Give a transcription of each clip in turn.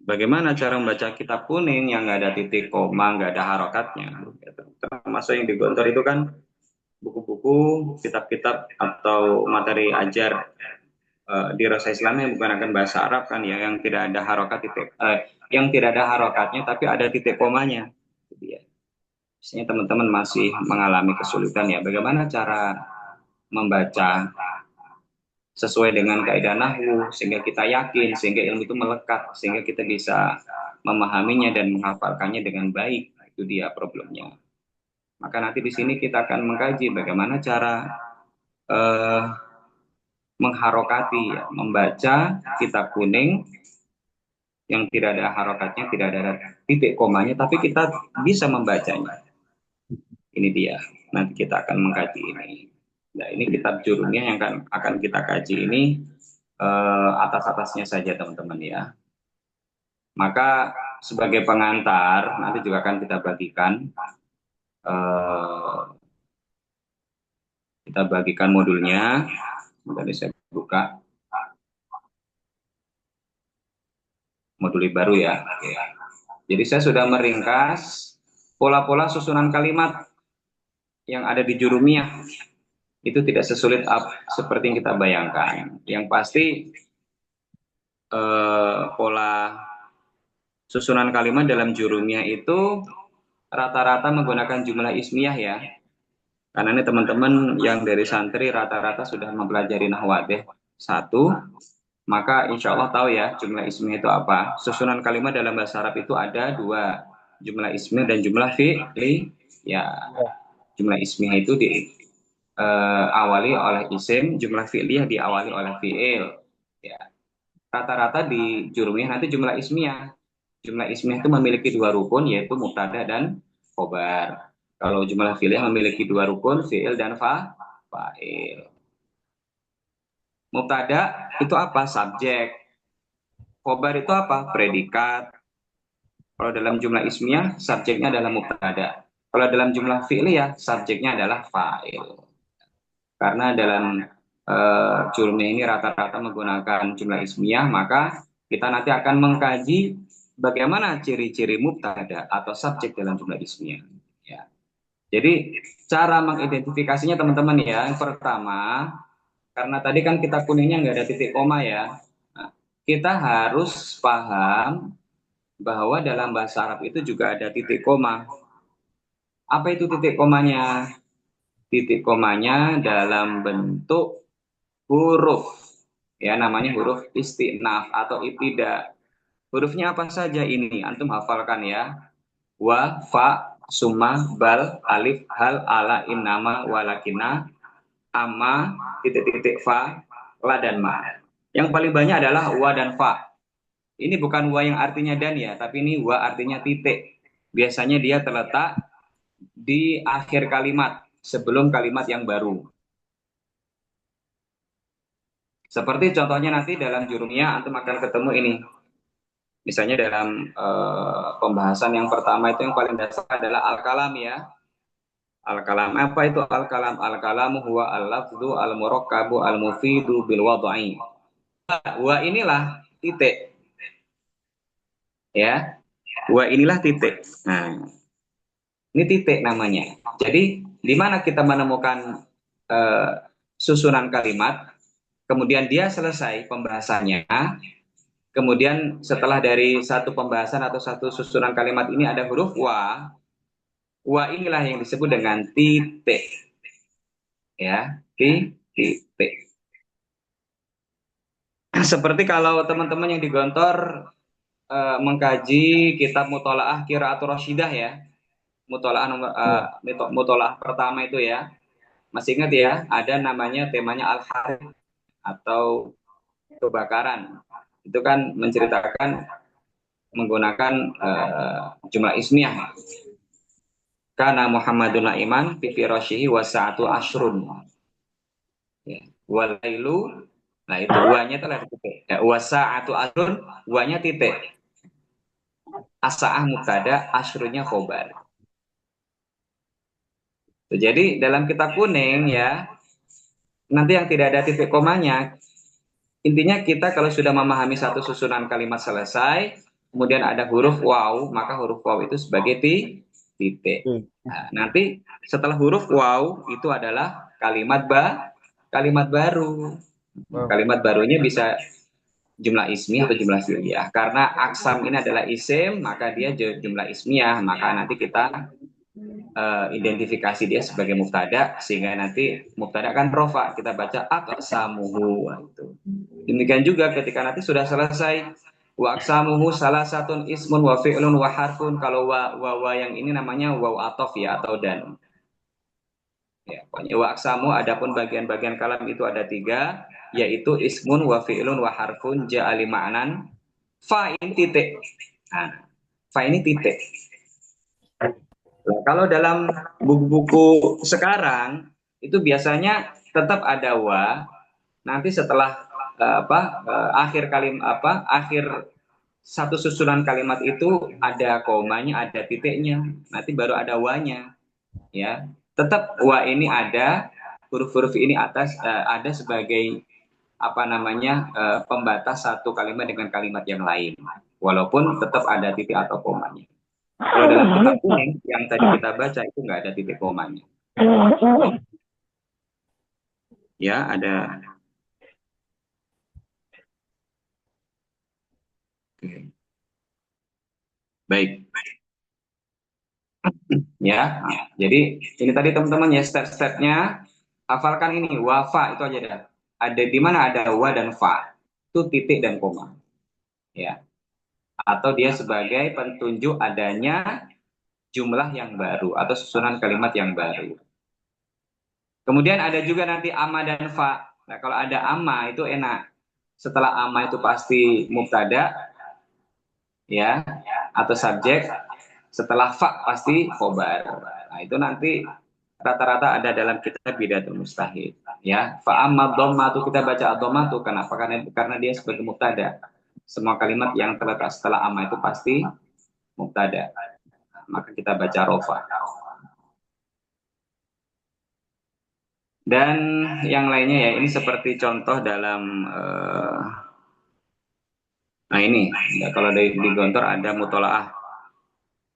Bagaimana cara membaca kitab kuning yang nggak ada titik koma, nggak ada harokatnya? Gitu. Termasuk yang di Gontor itu kan buku-buku, kitab-kitab atau materi ajar di Rosa Islam yang bukan akan bahasa Arab kan ya, yang tidak ada harokat titik, yang tidak ada harokatnya tapi ada titik komanya. Gitu ya. Biasanya teman-teman masih mengalami kesulitan ya. Bagaimana cara membaca sesuai dengan kaidah nahwu sehingga kita yakin, sehingga ilmu itu melekat, sehingga kita bisa memahaminya dan menghafalkannya dengan baik. Itu dia problemnya. Maka nanti di sini kita akan mengkaji bagaimana cara eh, mengharokati, ya, membaca kitab kuning yang tidak ada harokatnya, tidak ada titik komanya, tapi kita bisa membacanya. Ini dia. Nanti kita akan mengkaji ini. Nah, ini kitab jurumnya yang akan kita kaji ini atas-atasnya saja teman-teman ya. Maka sebagai pengantar nanti juga akan eh, kita bagikan modulnya. Tadi saya buka modul baru ya. Oke. Jadi saya sudah meringkas pola-pola susunan kalimat yang ada di Jurumiyah. Itu tidak sesulit seperti yang kita bayangkan. Yang pasti pola susunan kalimat dalam Jurumiyah itu rata-rata menggunakan jumlah ismiyah ya. Karena ini teman-teman yang dari santri rata-rata sudah mempelajari Nahwadeh satu, maka insya Allah tahu ya jumlah ismiyah itu apa. Susunan kalimat dalam bahasa Arab itu ada dua, jumlah ismiyah dan jumlah fi'li. Ya, jumlah ismiyah itu diawali oleh isim, jumlah fi'liyah diawali oleh fi'il. Ya, rata-rata di jurumiyah nanti jumlah ismiyah. Jumlah ismiyah itu memiliki dua rukun yaitu mubtada dan khobar. Kalau jumlah fi'liyah memiliki dua rukun, fi'il dan fa'il. Mubtada itu apa? Subjek. Khobar itu apa? Predikat. Kalau dalam jumlah ismiyah, subjeknya adalah mubtada. Kalau dalam jumlah fi'liyah, subjeknya adalah fa'il. Karena dalam jurumiyah ini rata-rata menggunakan jumlah ismiyah, maka kita nanti akan mengkaji bagaimana ciri-ciri mubtada atau subjek dalam jumlah ismiyah. Ya. Jadi cara mengidentifikasinya teman-teman ya, yang pertama, karena tadi kan kita kuningnya nggak ada titik koma ya, nah, kita harus paham bahwa dalam bahasa Arab itu juga ada titik koma. Apa itu titik komanya? Titik komanya dalam bentuk huruf, ya namanya huruf istinaf atau ibtida. Hurufnya apa saja ini? Antum hafalkan ya. Wa, fa, summa, bal, alif, hal, ala, innama, walakina, amma, titik-titik fa, la dan ma. Yang paling banyak adalah wa dan fa. Ini bukan wa yang artinya dan ya, tapi ini wa artinya titik. Biasanya dia terletak di akhir kalimat, sebelum kalimat yang baru. Seperti contohnya nanti dalam jurumiyah antum akan ketemu ini. Misalnya dalam pembahasan yang pertama itu yang paling dasar adalah al-kalam ya. Al-kalam apa itu al-kalam? Al-kalamu huwa al-lafzu al-murakkabu al-mufidu bil wad'i. Wa inilah titik ya. Wa inilah titik. Nah, ini titik namanya. Jadi di mana kita menemukan eh, susunan kalimat, kemudian dia selesai pembahasannya, kemudian setelah dari satu pembahasan atau satu susunan kalimat ini ada huruf wa, wa inilah yang disebut dengan titik, ya, titik. Seperti kalau teman-teman yang di Gontor mengkaji kitab Mutolaah Qiraatul Rasyidah ya, Mutolaah nomor Mutolaah pertama itu ya, masih ingat ya, ada namanya temanya Al-Harith atau kebakaran. Itu kan menceritakan menggunakan jumlah ismiyah. Karena Muhammadun Iman fi firasyihi wa sa'atu ashrun. Ya. Walailu, nah itu wanya itu titik. Ya, wa sa'atu ashrun, wanya titik. As-sa'ah mubtada, ashrunnya khobar. Jadi dalam kitab kuning ya, nanti yang tidak ada titik komanya, intinya kita kalau sudah memahami satu susunan kalimat selesai, kemudian ada huruf waw, maka huruf waw itu sebagai titik. Oke. Nah, nanti setelah huruf waw itu adalah kalimat baru. Wow. Kalimat barunya bisa jumlah ismiyah atau jumlah fi'liyah. Karena aksam ini adalah isim, maka dia jumlah ismiyah, maka nanti kita identifikasi dia sebagai mubtada, sehingga nanti mubtada kan rofa, kita baca aqsamuhu. Itu demikian juga ketika nanti sudah selesai wa aqsamuhu salah satun ismun wa fi'lun wa harfun, kalau wa yang ini namanya waw atof ya, atau dan ya, pokoknya wa aqsamu, adapun bagian-bagian kalam itu ada tiga, yaitu ismun wa fi'lun wa harfun ja'ali ma'nan fa ini titik. Nah, fa ini titik. Nah, kalau dalam buku-buku sekarang itu biasanya tetap ada wa, nanti setelah akhir akhir satu susunan kalimat itu ada komanya, ada titiknya, nanti baru ada wa-nya, ya. Tetap wa ini ada, huruf-huruf ini ada sebagai pembatas satu kalimat dengan kalimat yang lain, walaupun tetap ada titik atau komanya. Kalau dalam kitab kuning yang tadi kita baca itu nggak ada titik komanya. Ya, ada. Oke. Baik. Ya. Jadi ini tadi teman-teman ya step-stepnya. Hafalkan ini, wafa itu aja dah. Ada di mana ada wa dan fa. Itu titik dan koma. Ya. Atau dia sebagai penunjuk adanya jumlah yang baru atau susunan kalimat yang baru. Kemudian ada juga nanti amma dan fa. Nah, kalau ada amma itu enak. Setelah amma itu pasti mubtada, ya, atau subjek. Setelah fa pasti khobar. Nah, itu nanti rata-rata ada dalam kitab Bidatul Mustahid, ya. Fa amma dhammatu, kita baca dhammatu kenapa? Karena dia sebagai mubtada. Semua kalimat yang terletak setelah amma itu pasti mubtada. Maka kita baca rofa. Dan yang lainnya ya, ini seperti contoh dalam nah ini ya, kalau di Gontor ada mutolaah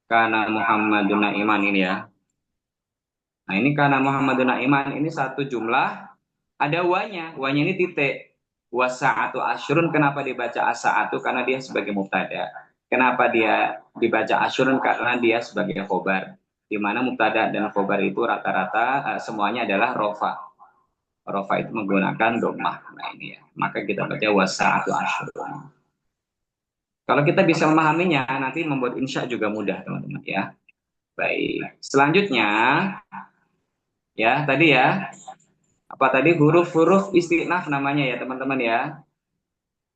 karena Muhammadun Iman ini ya. Nah ini karena Muhammadun Iman ini satu jumlah, ada wanya ini titik. Wasa'atu asyrun, kenapa dibaca asa'atu? Karena dia sebagai mubtada. Kenapa dia dibaca asyrun? Karena dia sebagai khobar. Di mana mubtada dan khobar itu rata-rata semuanya adalah rofa. Rofa itu menggunakan dhammah. Nah ini ya. Maka kita baca wasa'atu asyrun. Kalau kita bisa memahaminya, nanti membuat insya juga mudah, teman-teman ya. Baik. Selanjutnya, ya tadi ya, apa tadi huruf-huruf istinaf namanya ya, teman-teman ya.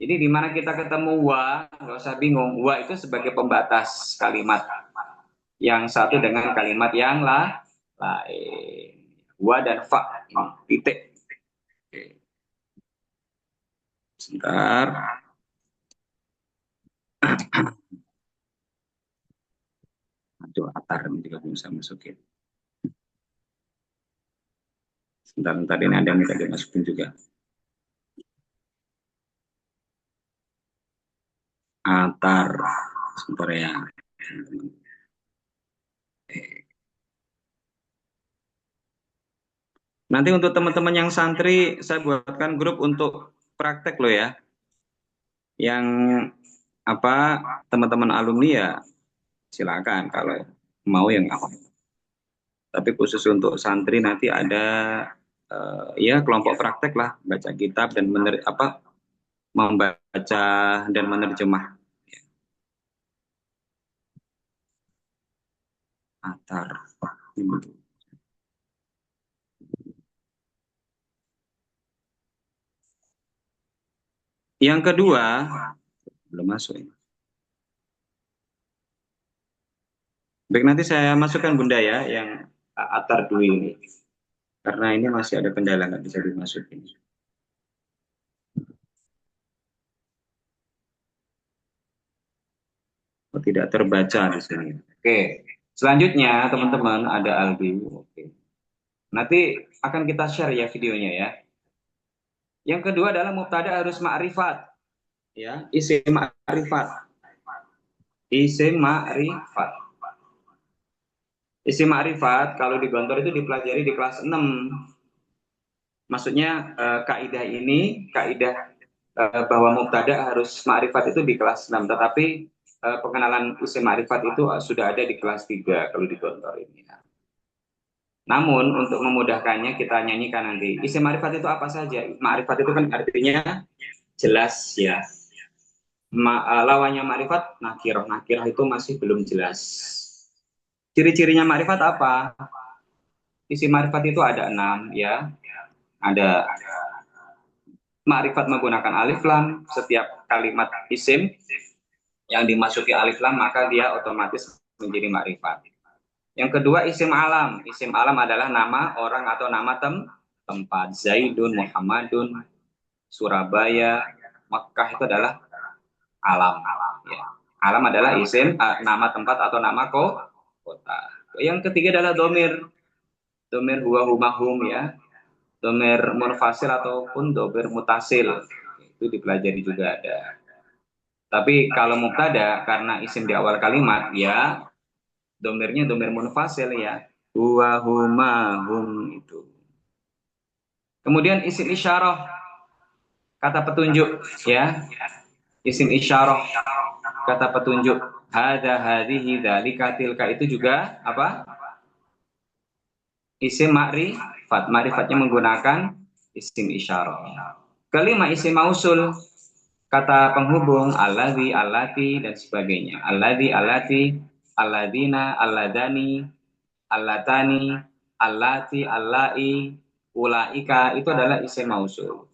Jadi di mana kita ketemu wa, nggak usah bingung. Wa itu sebagai pembatas kalimat yang satu dengan kalimat yang lain. Wa dan fa, ini titik. Oke. Sebentar. Aduh, atar ini juga belum bisa masukin. Sebentar, ini ada yang minta dimasukin juga. Atar. Sebentar ya. Nanti untuk teman-teman yang santri, saya buatkan grup untuk praktek loh ya. Yang teman-teman alumni ya silakan kalau mau yang apa. Tapi khusus untuk santri nanti ada ya kelompok praktek lah, baca kitab dan membaca dan menerjemah. Atar. Yang kedua, belum masuk ini. Baik, nanti saya masukkan Bunda ya, yang Atar dulu ini. Karena ini masih ada kendala, nggak bisa dimasukin. Oh, tidak terbaca di sini. Oke, selanjutnya teman-teman ada Albi. Oke. Nanti akan kita share ya videonya ya. Yang kedua adalah mubtada harus ma'rifat, ya, isim ma'rifat. Isim ma'rifat. Isim ma'rifat kalau di Gontor itu dipelajari di kelas 6. Maksudnya kaidah ini, kaidah bahwa mubtada harus ma'rifat itu di kelas 6, tetapi pengenalan isim ma'rifat itu sudah ada di kelas 3 kalau di Gontor ini. Namun untuk memudahkannya kita nyanyikan nanti. Isim ma'rifat itu apa saja? Ma'rifat itu kan artinya jelas ya. Lawannya ma'rifat nakirah. Nakirah itu masih belum jelas. Ciri-cirinya ma'rifat apa? Isim ma'rifat itu ada 6 ya. Ada ma'rifat menggunakan alif lam. Setiap kalimat isim yang dimasuki alif lam maka dia otomatis menjadi ma'rifat. Yang kedua isim alam. Isim alam adalah nama orang atau nama tempat. Zaidun, Muhammadun, Surabaya, Makkah itu adalah alam. Ya. Alam adalah isim, nama tempat atau nama kota. Yang ketiga adalah domir. Domir huwa huma hum ya. Domir munfasil ataupun domir mutasil. Itu dipelajari juga ada. Tapi kalau mubtada karena isim di awal kalimat ya domirnya domir munfasil ya. Huwa huma hum itu. Kemudian isim isyarah, kata petunjuk ya. Isim isyarah, kata petunjuk. Hada hadhihi dzalika tilka itu juga apa? Isim ma'rifat. Ma'rifatnya menggunakan isim isyarah. Kelima isim mausul, kata penghubung alladzi, allati dan sebagainya. Alladzi, allati, alladzina, alladani, allatani, allati, allai, ulaika itu adalah isim mausul.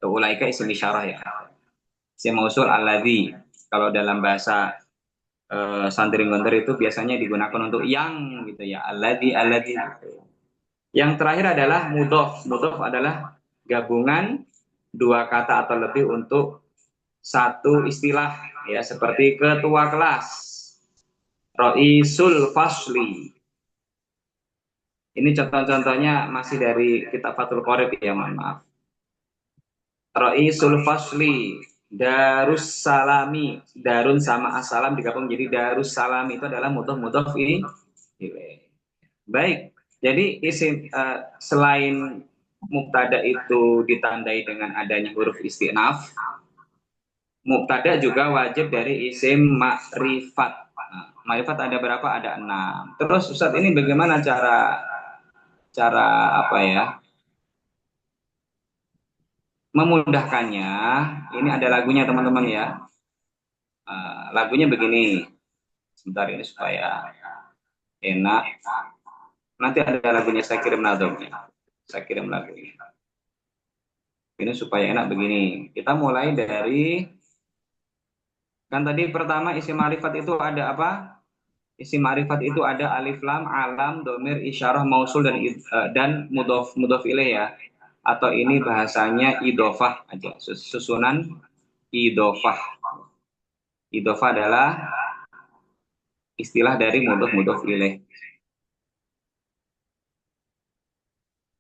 Ulaika isim isyarah ya. Isim mausul alladzi. Kalau dalam bahasa santri Gontor itu biasanya digunakan untuk yang gitu ya. Alladzi gitu. Yang terakhir adalah mudhof. Mudhof adalah gabungan dua kata atau lebih untuk satu istilah ya, seperti ketua kelas, Roisul Fasli. Ini contoh-contohnya masih dari kitab Fathul Qorib ya, mohon maaf. Roisul Fasli, Darus Salami, Darun sama Asalam digabung menjadi Darus Salami, itu adalah mudhof ini. Baik, jadi isim selain mubtada itu ditandai dengan adanya huruf istinaf, mubtada juga wajib dari isim ma'rifat. Nah, ma'rifat ada berapa? Ada 6. Terus Ustadz ini bagaimana cara cara apa ya? Memudahkannya. Ini ada lagunya teman-teman ya. Lagunya begini. Sebentar ini supaya enak. Nanti ada lagunya saya kirim nadomnya. Saya kirim lagunya. Ini supaya enak begini. Kita mulai dari kan tadi pertama isim ma'rifat itu ada apa? Isim ma'rifat itu ada alif lam, alam, domir, isyarah, mausul dan mudhof ilaih ya. Atau ini bahasanya idofah aja. Susunan idofah. Idofah adalah istilah dari mudhof ilaih.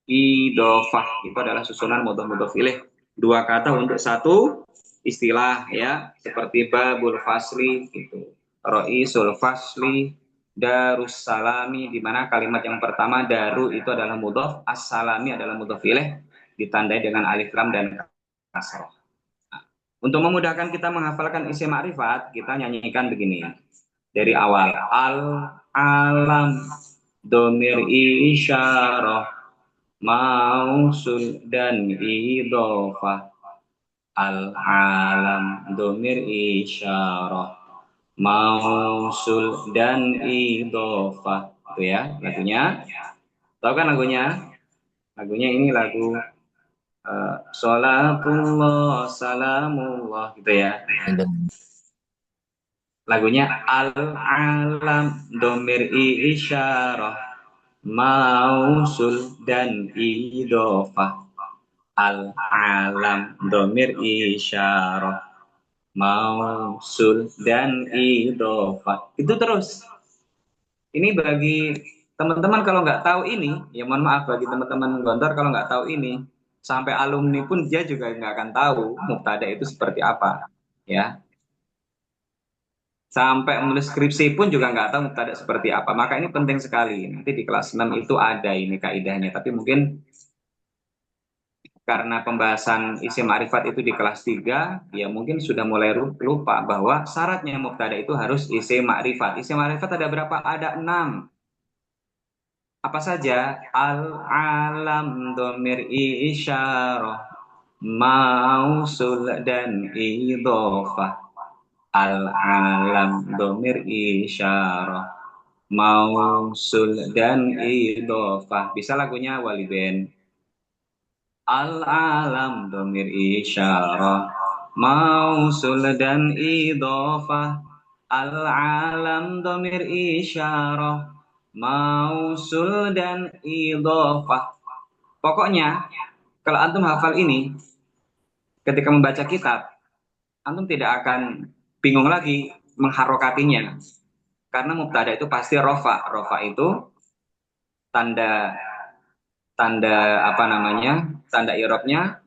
Idofah itu adalah susunan mudhof ilaih. Dua kata untuk satu istilah ya, seperti babul fasli gitu. Roisul fasli, Darussalami, di mana kalimat yang pertama daru itu adalah mudhof, as-salami adalah mudhof ilaih ditandai dengan alif lam dan kasroh. Nah, untuk memudahkan kita menghafalkan isim ma'rifat, kita nyanyikan begini. Dari awal, al-alam, domir isyarah, mausul dan idhofah. Al-alam, domir isyarah, mausul dan idhofah. Itu ya lagunya. Tahu kan lagunya? Lagunya ini lagu Sholatullah salamullah gitu ya. Lagunya al-alam, domir isyarah, mausul dan idhofah. Al-alam, domir isyarah, mausul dan idhofah. Itu terus. Ini bagi teman-teman kalau nggak tahu ini, ya mohon maaf bagi teman-teman Gontor kalau nggak tahu ini. Sampai alumni pun dia juga nggak akan tahu mubtada itu seperti apa, ya. Sampai menulis skripsi pun juga nggak tahu mubtada seperti apa. Maka ini penting sekali. Nanti di kelas 6 itu ada ini kaidahnya. Tapi mungkin karena pembahasan isim ma'rifat itu di kelas 3, ya mungkin sudah mulai lupa bahwa syaratnya mubtada itu harus isim ma'rifat. Isim ma'rifat ada berapa? Ada 6. Apa saja? Al-alam, domir isyarah, mausul dan idhofah. Al-alam, domir isyarah, mausul dan idhofah. Bisa lagunya Waliben. Al-alam, domir isyarah, mausul dan idhofah. Al-alam, domir isyarah, mausul dan idhofah. Pokoknya kalau antum hafal ini, ketika membaca kitab, antum tidak akan bingung lagi mengharokatinya. Karena mubtada itu pasti rofa. Rofa itu tanda tanda apa namanya? Tanda irobnya,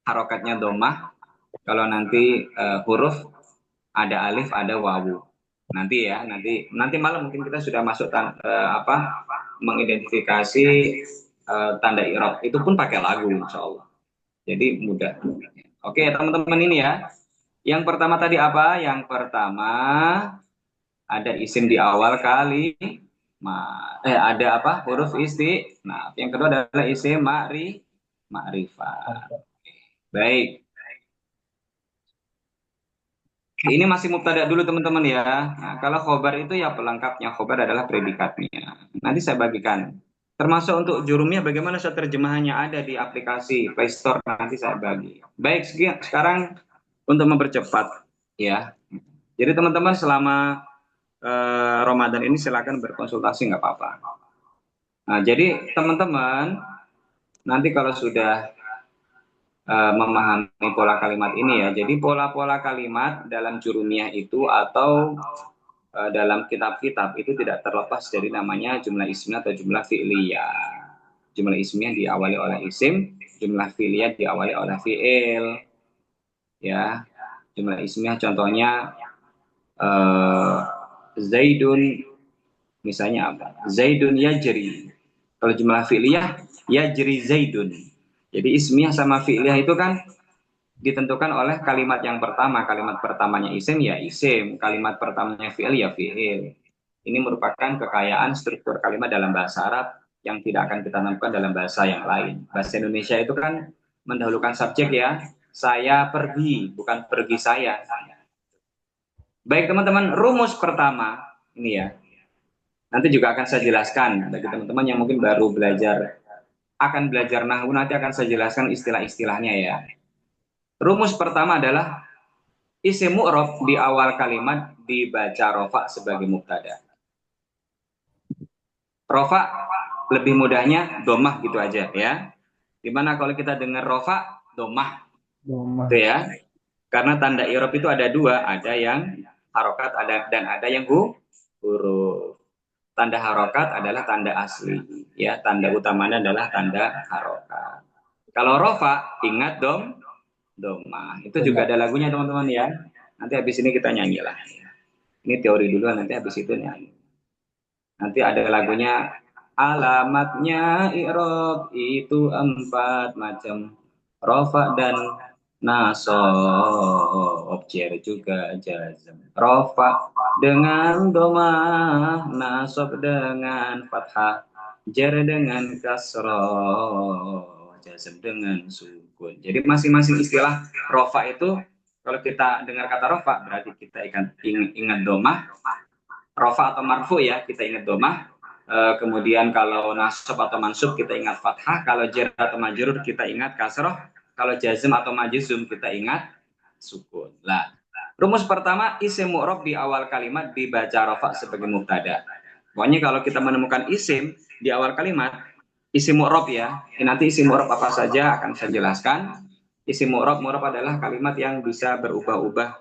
harokatnya domah. Kalau nanti huruf ada alif, ada wawu. Nanti ya, nanti malam mungkin kita sudah masuk mengidentifikasi tanda irob. Itu pun pakai lagu, insya Allah. Jadi mudah. Oke, teman-teman ini ya. Yang pertama tadi apa? Yang pertama ada isim di awal kali. Ada apa? Huruf isti. Nah, yang kedua adalah isim ma'rifat. Baik. Ini masih mubtada dulu teman-teman ya. Nah, kalau khobar itu ya pelengkapnya. Khobar adalah predikatnya. Nanti saya bagikan. Termasuk untuk jurumnya bagaimana saya terjemahannya ada di aplikasi Play Store, nanti saya bagi. Baik, sekarang untuk mempercepat ya. Jadi teman-teman selama Ramadan ini silakan berkonsultasi nggak apa-apa. Nah, jadi teman-teman nanti kalau sudah memahami pola kalimat ini ya. Jadi pola-pola kalimat dalam jurumiyah itu atau dalam kitab-kitab itu tidak terlepas dari namanya jumlah ismiyah atau jumlah fi'liyah. Jumlah ismiyah diawali oleh isim, jumlah fi'liyah diawali oleh fi'il. Ya, jumlah ismiyah contohnya uh, Zaidun, misalnya apa? Zaidun yajri. Kalau jumlah fi'liyah yajri Zaidun. Jadi ismiyah sama fi'liyah itu kan ditentukan oleh kalimat yang pertama. Kalimat pertamanya isim ya isim, kalimat pertamanya fi'il ya fi'il. Ini merupakan kekayaan struktur kalimat dalam bahasa Arab yang tidak akan kita temukan dalam bahasa yang lain. Bahasa Indonesia itu kan mendahulukan subjek ya. Saya pergi, bukan pergi saya. Baik teman-teman, rumus pertama ini ya. Nanti juga akan saya jelaskan bagi teman-teman yang mungkin baru akan belajar nahwu, nanti akan saya jelaskan istilah-istilahnya ya. Rumus pertama adalah isim mu'rab di awal kalimat dibaca rofa sebagai mubtada. Rofa lebih mudahnya domah gitu aja ya. Dimana kalau kita dengar rofa, domah. Gitu ya. Karena tanda irob itu ada dua, ada yang harokat dan ada yang huruf. Tanda harokat adalah tanda asli, ya. Tanda utamanya adalah tanda harokat. Kalau rofa, ingat domah. Itu juga ada lagunya teman-teman ya. Nanti habis ini kita nyanyi lah. Ini teori dulu, nanti habis itu nyanyi. Nanti ada lagunya, alamatnya i'rab itu 4 macam. Rofa dan nasob, jar juga jazm. Rofa dengan domah, nasob dengan fathah, jar dengan kasroh, jazm dengan sukun. Jadi masing-masing istilah rofa itu, kalau kita dengar kata rofa berarti kita ingat domah. Rofa atau marfu ya, kita ingat domah. Kemudian kalau nasab atau mansub kita ingat fathah. Kalau jar atau majrur kita ingat kasroh. Kalau jazm atau majzum kita ingat sukun. Lah, rumus pertama isim mu'rab di awal kalimat dibaca rofa sebagai mubtada. Pokoknya kalau kita menemukan isim di awal kalimat, isim mu'rab ya. Nanti isim mu'rab apa saja akan saya jelaskan. Isim mu'rab adalah kalimat yang bisa berubah-ubah,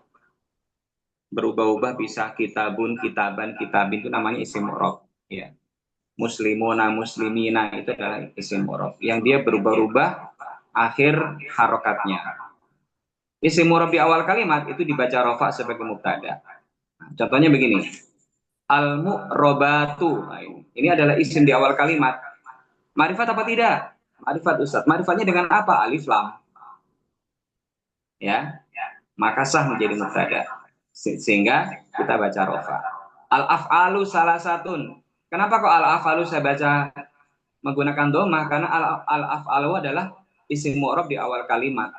bisa kitabun, kitaban, kitabin, itu namanya isim mu'rab ya. Muslimuna, muslimina itu adalah isim mu'rab yang dia berubah-ubah akhir harokatnya. Isim mu'rab di awal kalimat itu dibaca rofa sebagai mubtada. Contohnya begini, al-mu'robatu. Nah, ini adalah isim di awal kalimat. Ma'rifat apa tidak? Ma'rifat Ustaz. Ma'rifatnya dengan apa? Alif lam. Ya, maka sah menjadi mubtada. Sehingga kita baca rofa. Al-af'alu salah satun. Kenapa kok al-af'alu saya baca menggunakan domah? Karena al-af'alu adalah isim mu'rab di awal kalimat.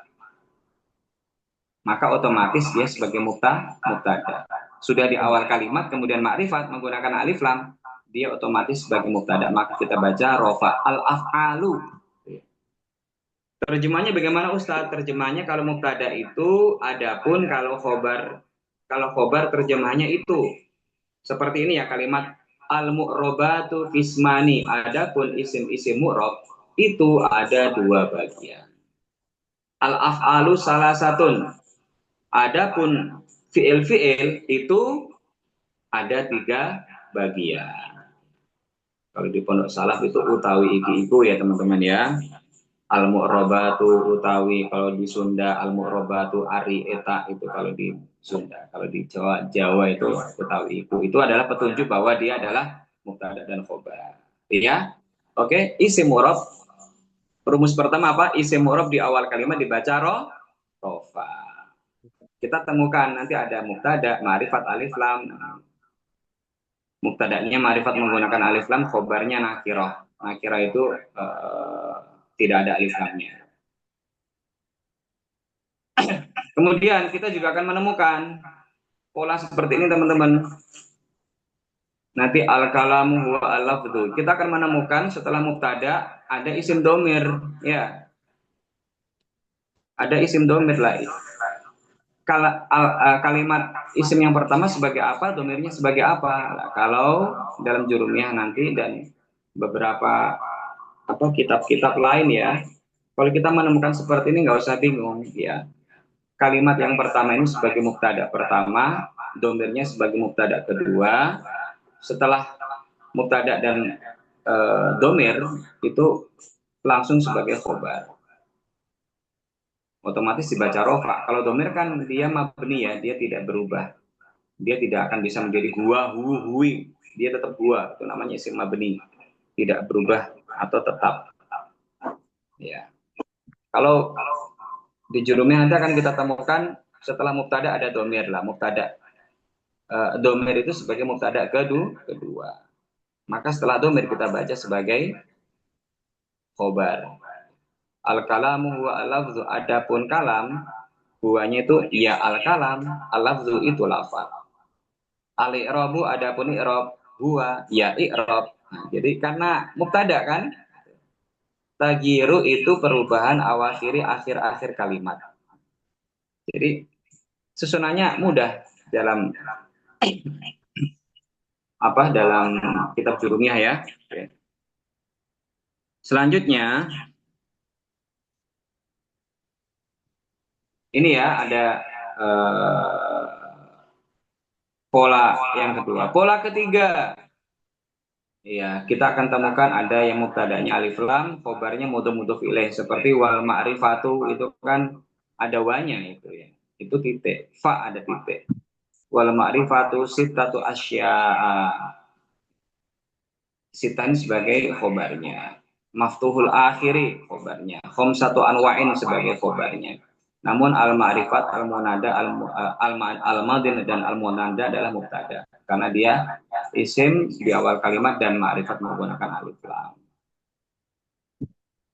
Maka otomatis dia sebagai mubtada. Sudah di awal kalimat, kemudian ma'rifat menggunakan alif lam, dia otomatis sebagai mubtada. Maka kita baca rofa al-af'alu. Terjemahnya bagaimana Ustaz? Terjemahnya kalau mubtada itu adapun kalau khobar terjemahnya itu seperti ini ya, kalimat al-mu'robatu fismani. Adapun isim-isim mu'rob itu ada dua bagian. Al-af'alu salah satun. Adapun fi'il-fi'il itu ada tiga bagian. Kalau di pondok salaf itu utawi iki-iku ya teman-teman ya. Al-mu'robatu utawi, kalau di Sunda al-mu'robatu ari eta itu kalau di Sunda. Kalau di Jawa itu utawi iku. Itu adalah petunjuk bahwa dia adalah mubtada dan khobar. Ya. Oke, isim mu'rob. Rumus pertama apa? Isim mu'rob di awal kalimat dibaca rofa. Kita temukan nanti ada mubtada, ma'rifat, alif lam. Mubtada'nya ma'rifat menggunakan alif lam, khobarnya nakirah. Nakirah itu tidak ada alif lamnya. Kemudian kita juga akan menemukan pola seperti ini teman-teman. Nanti al-kalamu huwa al-lafdhu. Kita akan menemukan setelah mubtada ada isim domir, ya. Ada isim domir lah. Kalimat isim yang pertama sebagai apa, domirnya sebagai apa. Nah, kalau dalam jurumiyah nanti dan beberapa kitab-kitab lain ya, kalau kita menemukan seperti ini nggak usah bingung ya. Kalimat yang pertama ini sebagai mubtada pertama, domirnya sebagai mubtada kedua. Setelah mubtada dan domir itu langsung sebagai khobar. Otomatis dibaca rofa. Kalau domir kan dia mabni ya, dia tidak berubah. Dia tidak akan bisa menjadi gua, hui. Dia tetap gua. Itu namanya isim mabni. Tidak berubah atau tetap. Ya. Kalau di jurumnya nanti akan kita temukan setelah mubtada ada domir lah. Mubtada. Domir itu sebagai mubtada kedua. Maka setelah domir kita baca sebagai khobar. Al-kalamu huwa al-lafzu. Adapun kalam, huwanya itu ya al-kalam, al-lafzu itu lafaz. Al-i'rabu adapun i'rab, huwa ya i'rab. Nah, jadi karena mubtada kan, tagiru itu perubahan awakhiri akhir-akhir kalimat. Jadi susunannya mudah dalam dalam kitab jurumiyah ya. Selanjutnya ini ya ada pola yang kedua. Pola ketiga, ya kita akan temukan ada yang mubtada'nya alif lam, khobarnya mudhof ilaih seperti wal ma'rifatu itu kan ada wanya itu ya. Itu titik, fa ada titik. Wal ma'rifatu sittatu asya'a. Sitan sebagai khobarnya. Maftuhul akhiri khobarnya. Khamsatu anwa'in sebagai khobarnya. Namun al-ma'rifat, al-munada, al-madin dan al-munada adalah mubtada. Karena dia isim di awal kalimat dan ma'rifat menggunakan alif lam.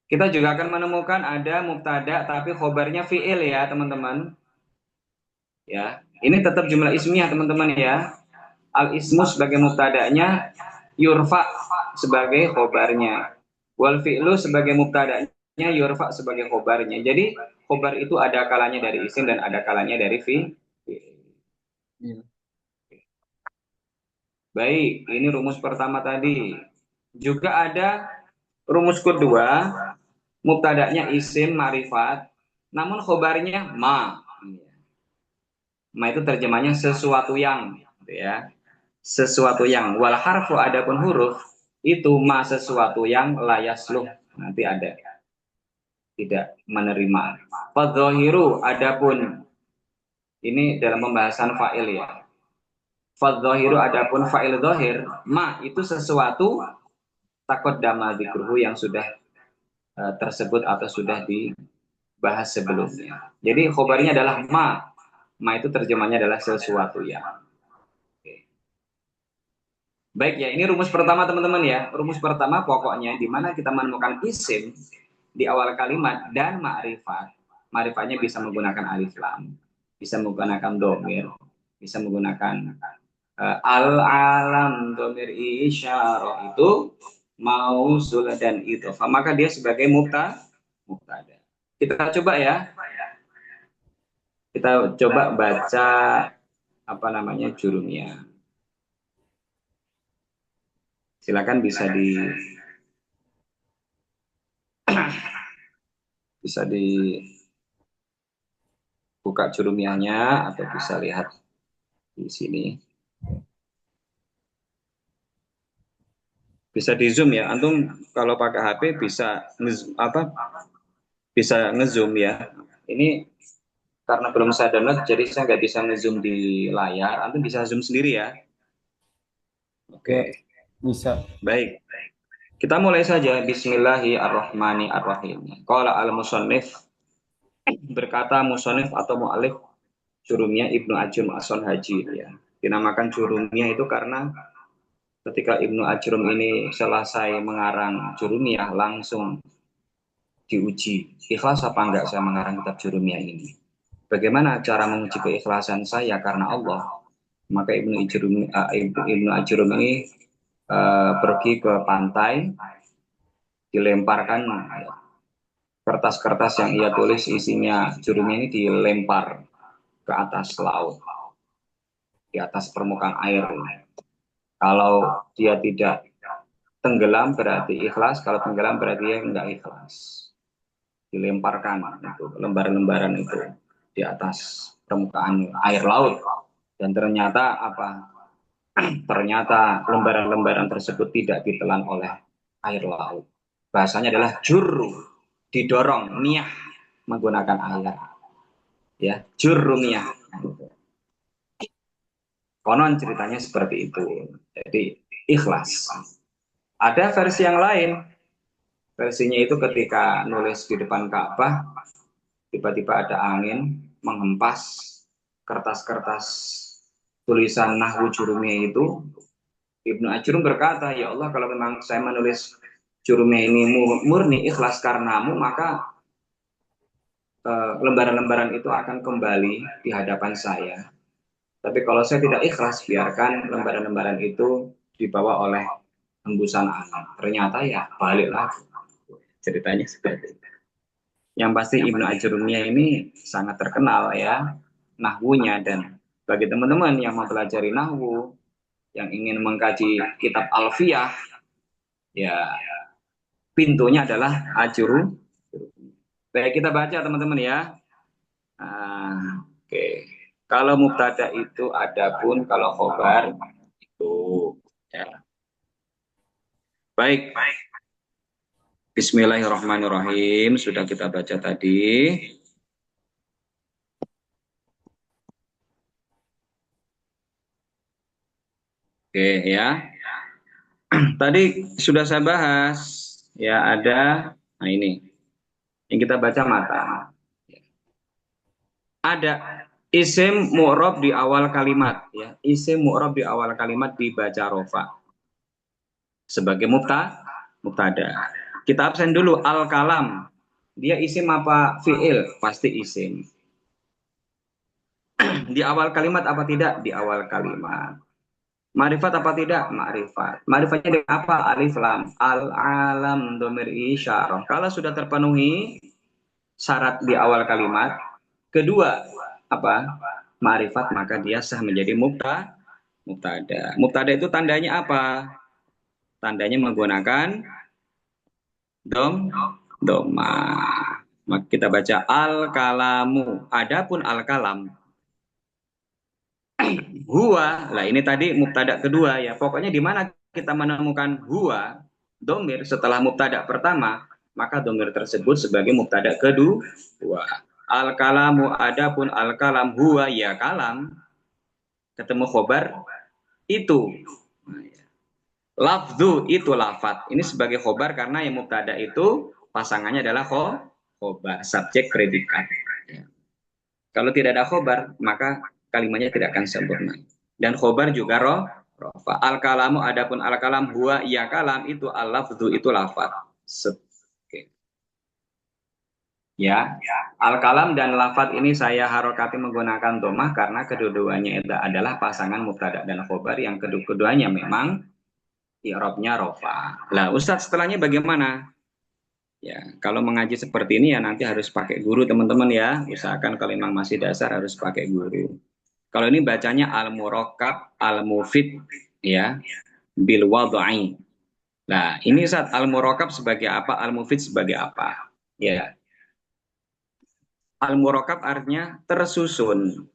Kita juga akan menemukan ada mubtada tapi khobarnya fi'il ya teman-teman. Ya, ini tetap jumlah ismiyah teman-teman ya. Al-ismu sebagai mubtada'nya, yurfa sebagai khobarnya. Wal fi'lu sebagai mubtada'nya, yurfa sebagai khobarnya. Jadi khobar itu ada kalanya dari isim dan ada kalanya dari fi'il. Baik, ini rumus pertama tadi. Juga ada rumus kedua, mubtada'nya isim marifat, namun khobarnya ma. Ma itu terjemahnya sesuatu yang, gitu ya. Sesuatu yang. Wal harfu adapun huruf itu ma sesuatu yang layasluh, nanti ada. tidak menerima. Fadzahiru, adapun ini dalam pembahasan fa'il ya. Fadzahiru, adapun fa'il zahir, ma itu sesuatu takut dama dzikruhu yang sudah tersebut atau sudah dibahas sebelumnya. Jadi khobarnya adalah ma. Ma itu terjemahnya adalah sesuatu ya. Oke. Baik ya, ini rumus pertama teman-teman ya. Rumus pertama pokoknya di mana kita menemukan isim di awal kalimat dan ma'rifat. Ma'rifatnya bisa menggunakan alif lam, bisa menggunakan domir, bisa menggunakan al-alam, domir isyarah itu mausul dan idhofah. Maka dia sebagai mubtada. Kita coba ya. Kita coba baca apa namanya jurumnya. Silakan bisa dibuka jurumiahnya atau bisa lihat di sini. Bisa di zoom ya. Antum kalau pakai HP bisa bisa ngezoom ya. Ini karena belum saya download, jadi saya nggak bisa ngezoom di layar. Antum bisa zoom sendiri ya. Ya, Oke, bisa. baik. Kita mulai saja. Bismillahirrahmanirrahim. Qala al-musannif, berkata musannif atau mu'alif jurumnya Ibnu Ajrum As-Haji ya. Dinamakan jurumnya itu karena ketika Ibnu Ajrum ini selesai mengarang jurumiyah langsung diuji, ikhlas apa enggak saya mengarang kitab jurumiyah ini. Bagaimana cara menguji keikhlasan saya karena Allah? Maka Ibnu Ajrum ini pergi ke pantai, dilemparkan kertas-kertas yang ia tulis isinya jurumiyah ini dilempar ke atas laut, di atas permukaan air. Kalau dia tidak tenggelam berarti ikhlas, kalau tenggelam berarti dia enggak ikhlas. Dilemparkan itu lembaran-lembaran itu di atas permukaan air laut, dan ternyata apa? Ternyata lembaran-lembaran tersebut tidak ditelan oleh air laut. Bahasanya adalah juru, didorong, miyah, menggunakan air. Ya, juru miyah. Konon ceritanya seperti itu. Jadi ikhlas. Ada versi yang lain. Versinya itu ketika nulis di depan Ka'bah, tiba-tiba ada angin menghempas kertas-kertas tulisan Nahwu Jurumiyah itu. Ibnu Ajrum berkata, ya Allah, kalau memang saya menulis Jurumiyah ini murni ikhlas karenamu, maka lembaran-lembaran itu akan kembali di hadapan saya. Tapi kalau saya tidak ikhlas, biarkan lembaran-lembaran itu dibawa oleh hembusan angin. Ternyata ya balik lagi. Ceritanya seperti itu. Yang pasti Ibnu Ajurumiyah ini sangat terkenal ya nahwunya, dan bagi teman-teman yang mempelajari nahwu, yang ingin mengkaji kitab Alfiyah, ya pintunya adalah Ajuru. Baik, kita baca teman-teman ya. Oke. Kalau mubtada itu adapun, kalau khobar itu ya. Baik. Bismillahirrahmanirrahim. Sudah kita baca tadi. Oke ya. Tadi sudah saya bahas ya, ada nah ini yang kita baca mata. Ada isim mu'rab di awal kalimat ya. Isim mu'rab di awal kalimat dibaca rofa sebagai mubtada. Kita absen dulu al-kalam. Dia isim apa fi'il? Pasti isim. Di awal kalimat apa tidak? Di awal kalimat. Ma'rifat apa tidak? Ma'rifat. Ma'rifatnya dengan apa? Alif lam. Al-alam domir isyarah. Kalau sudah terpenuhi syarat di awal kalimat, kedua apa? Ma'rifat, maka dia sah menjadi mubtada. Mubtada itu tandanya apa? Tandanya menggunakan doma. Maka kita baca al-kalamu. Adapun al-kalam huwa, lah ini tadi mubtada kedua ya. Pokoknya di mana kita menemukan huwa domir setelah mubtada pertama, maka domir tersebut sebagai mubtada kedua. Al-kalamu adapun al-kalam huwa ya kalam, ketemu khobar itu. Lafzu itu lafat. Ini sebagai khobar karena yang mubtada itu pasangannya adalah khobar, subjek predikat. Ya. Kalau tidak ada khobar, maka kalimatnya tidak akan sempurna. Dan khobar juga rofa. Al-kalamu adapun al-kalam huwa ya kalam itu al-lafzu itu lafat. Oke. Ya, al-kalam dan lafat ini saya harokati menggunakan domah karena kedua-duanya itu adalah pasangan mubtada dan khobar yang kedua-duanya memang i'rabnya rofa. Lah, Ustadz setelahnya bagaimana? Ya, kalau mengaji seperti ini ya nanti harus pakai guru teman-teman ya. Usahakan kalau memang masih dasar harus pakai guru. Kalau ini bacanya al-murakkab al-mufid ya, bil wad'i. Nah, ini saat al-murakkab sebagai apa, al-mufid sebagai apa? Ya. Al-murakkab artinya tersusun.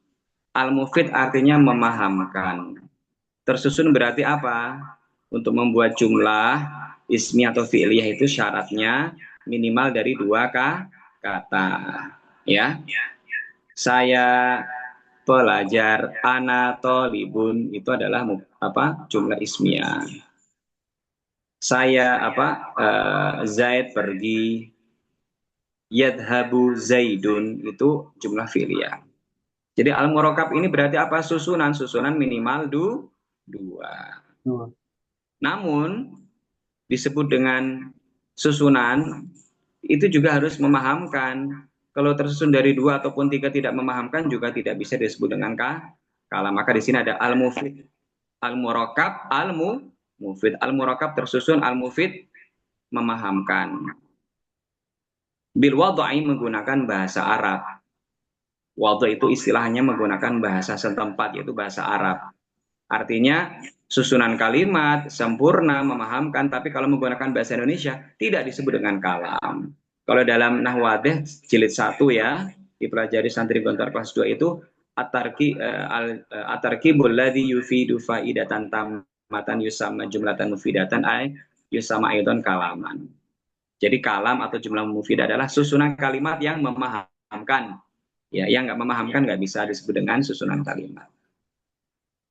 Al-mufid artinya memahamkan. Tersusun berarti apa? Untuk membuat jumlah ismi atau fi'liyah itu syaratnya minimal dari dua kata. Ya, saya pelajar, ana tolibun itu adalah apa? Jumlah ismiyah. Saya Zaid pergi, yadhabu zaidun itu jumlah fi'liyah. Jadi al-murakkab ini berarti apa? Susunan minimal dua. Namun disebut dengan susunan itu juga harus memahamkan. Kalau tersusun dari dua ataupun tiga tidak memahamkan juga tidak bisa disebut dengan kalam. Maka di sini ada al-mufid, al-murakkab, al-mufid. Al-murakkab tersusun, al-mufid memahamkan. Bil wad'i menggunakan bahasa Arab. Wad'i itu istilahnya menggunakan bahasa setempat yaitu bahasa Arab. Artinya susunan kalimat sempurna memahamkan, tapi kalau menggunakan bahasa Indonesia tidak disebut dengan kalam. Kalau dalam Nahwadeh jilid 1 ya, dipelajari santri Gontar kelas 2 itu at-tarkibul ladzi yufidu faidatan tamatan yusamma jumlatan mufidatan ay yusama aidon kalaman. Jadi kalam atau jumlah mufidah adalah susunan kalimat yang memahamkan. Ya, yang nggak memahamkan nggak bisa disebut dengan susunan kalimat.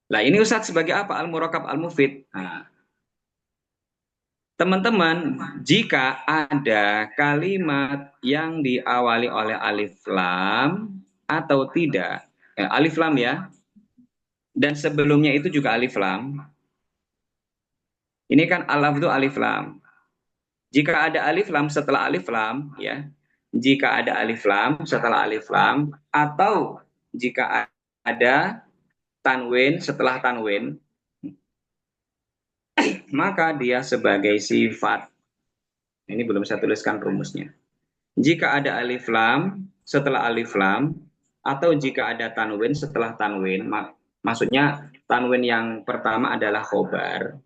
Nah, ini Ustadz sebagai apa? Al-murakkab al-mufid. Nah, teman-teman, jika ada kalimat yang diawali oleh alif lam atau tidak, alif lam ya, dan sebelumnya itu juga alif lam. Ini kan alaf itu alif lam. Jika ada alif lam setelah alif lam, ya, jika ada alif lam setelah alif lam, atau jika ada tanwin setelah tanwin, maka dia sebagai sifat. Ini belum saya tuliskan rumusnya. Jika ada alif lam setelah alif lam, atau jika ada tanwin setelah tanwin, maksudnya tanwin yang pertama adalah khobar,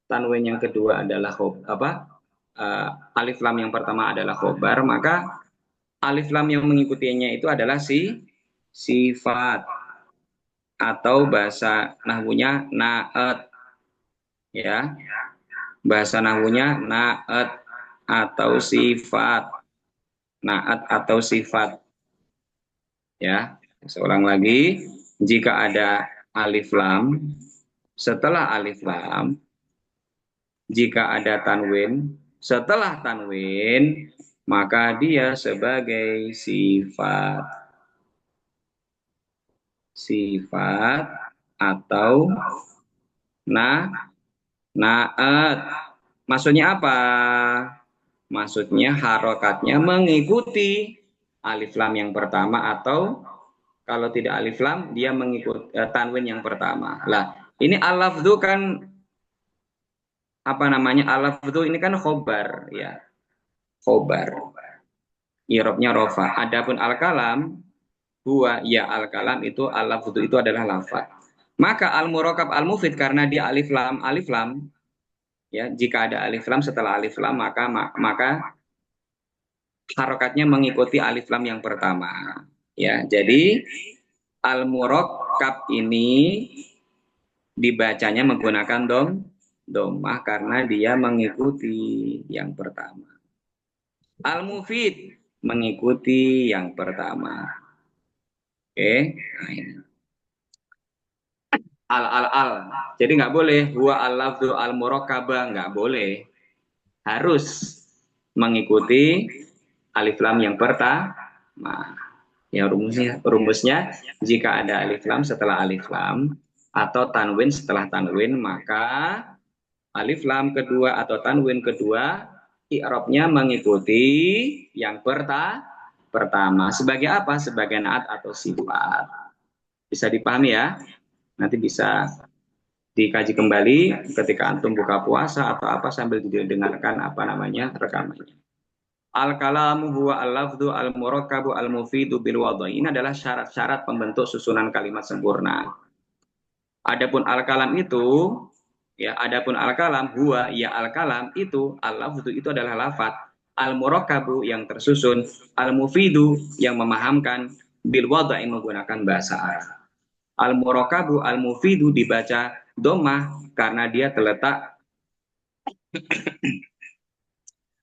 tanwin yang kedua adalah alif lam yang pertama adalah khobar, maka alif lam yang mengikutinya itu adalah sifat atau bahasa nahwunya na'at. Ya, bahasa nahwunya na'at atau sifat. Na'at atau sifat. Ya, seulang lagi, jika ada alif lam, setelah alif lam, jika ada tanwin, setelah tanwin, maka dia sebagai sifat. Sifat atau na'at. Maksudnya apa? Maksudnya harokatnya mengikuti alif lam yang pertama, atau kalau tidak alif lam dia mengikuti tanwin yang pertama. Lah, ini al-lafdzu kan apa namanya? Al-lafdzu ini kan khobar ya. Khobar. I'rabnya rofa. Adapun al-kalam huwa ya al-kalam itu al-lafdzu itu adalah lafaz. Maka al-murakkab al-mufid karena dia alif lam ya, jika ada alif lam setelah alif lam maka harokatnya mengikuti alif lam yang pertama. Ya, jadi al-murakkab ini dibacanya menggunakan domah karena dia mengikuti yang pertama. Al-mufid mengikuti yang pertama. Oke, nah ini. Al. Jadi nggak boleh huwa al-lafdu al-murakkaba, nggak boleh. Harus mengikuti alif lam yang pertama. Ya rumusnya jika ada alif lam setelah alif lam atau tanwin setelah tanwin, maka alif lam kedua atau tanwin kedua i'rabnya mengikuti yang pertama. Sebagai apa? Sebagai naat atau sifat. Bisa dipahami ya? Nanti bisa dikaji kembali ketika antum buka puasa atau apa sambil didengarkan apa namanya rekamannya. Al-kalamu huwa al-lafdu al-murakkabu al-mufidu bil wadai. Ini adalah syarat-syarat pembentuk susunan kalimat sempurna. Adapun al-kalam itu, ya, adapun al-kalam huwa ya al-kalam itu, al-lafdu itu adalah lafat, al-murakkabu yang tersusun, al-mufidu yang memahamkan, bil wadai menggunakan bahasa Arab. Al-murakkabu al-mufidu dibaca domah karena dia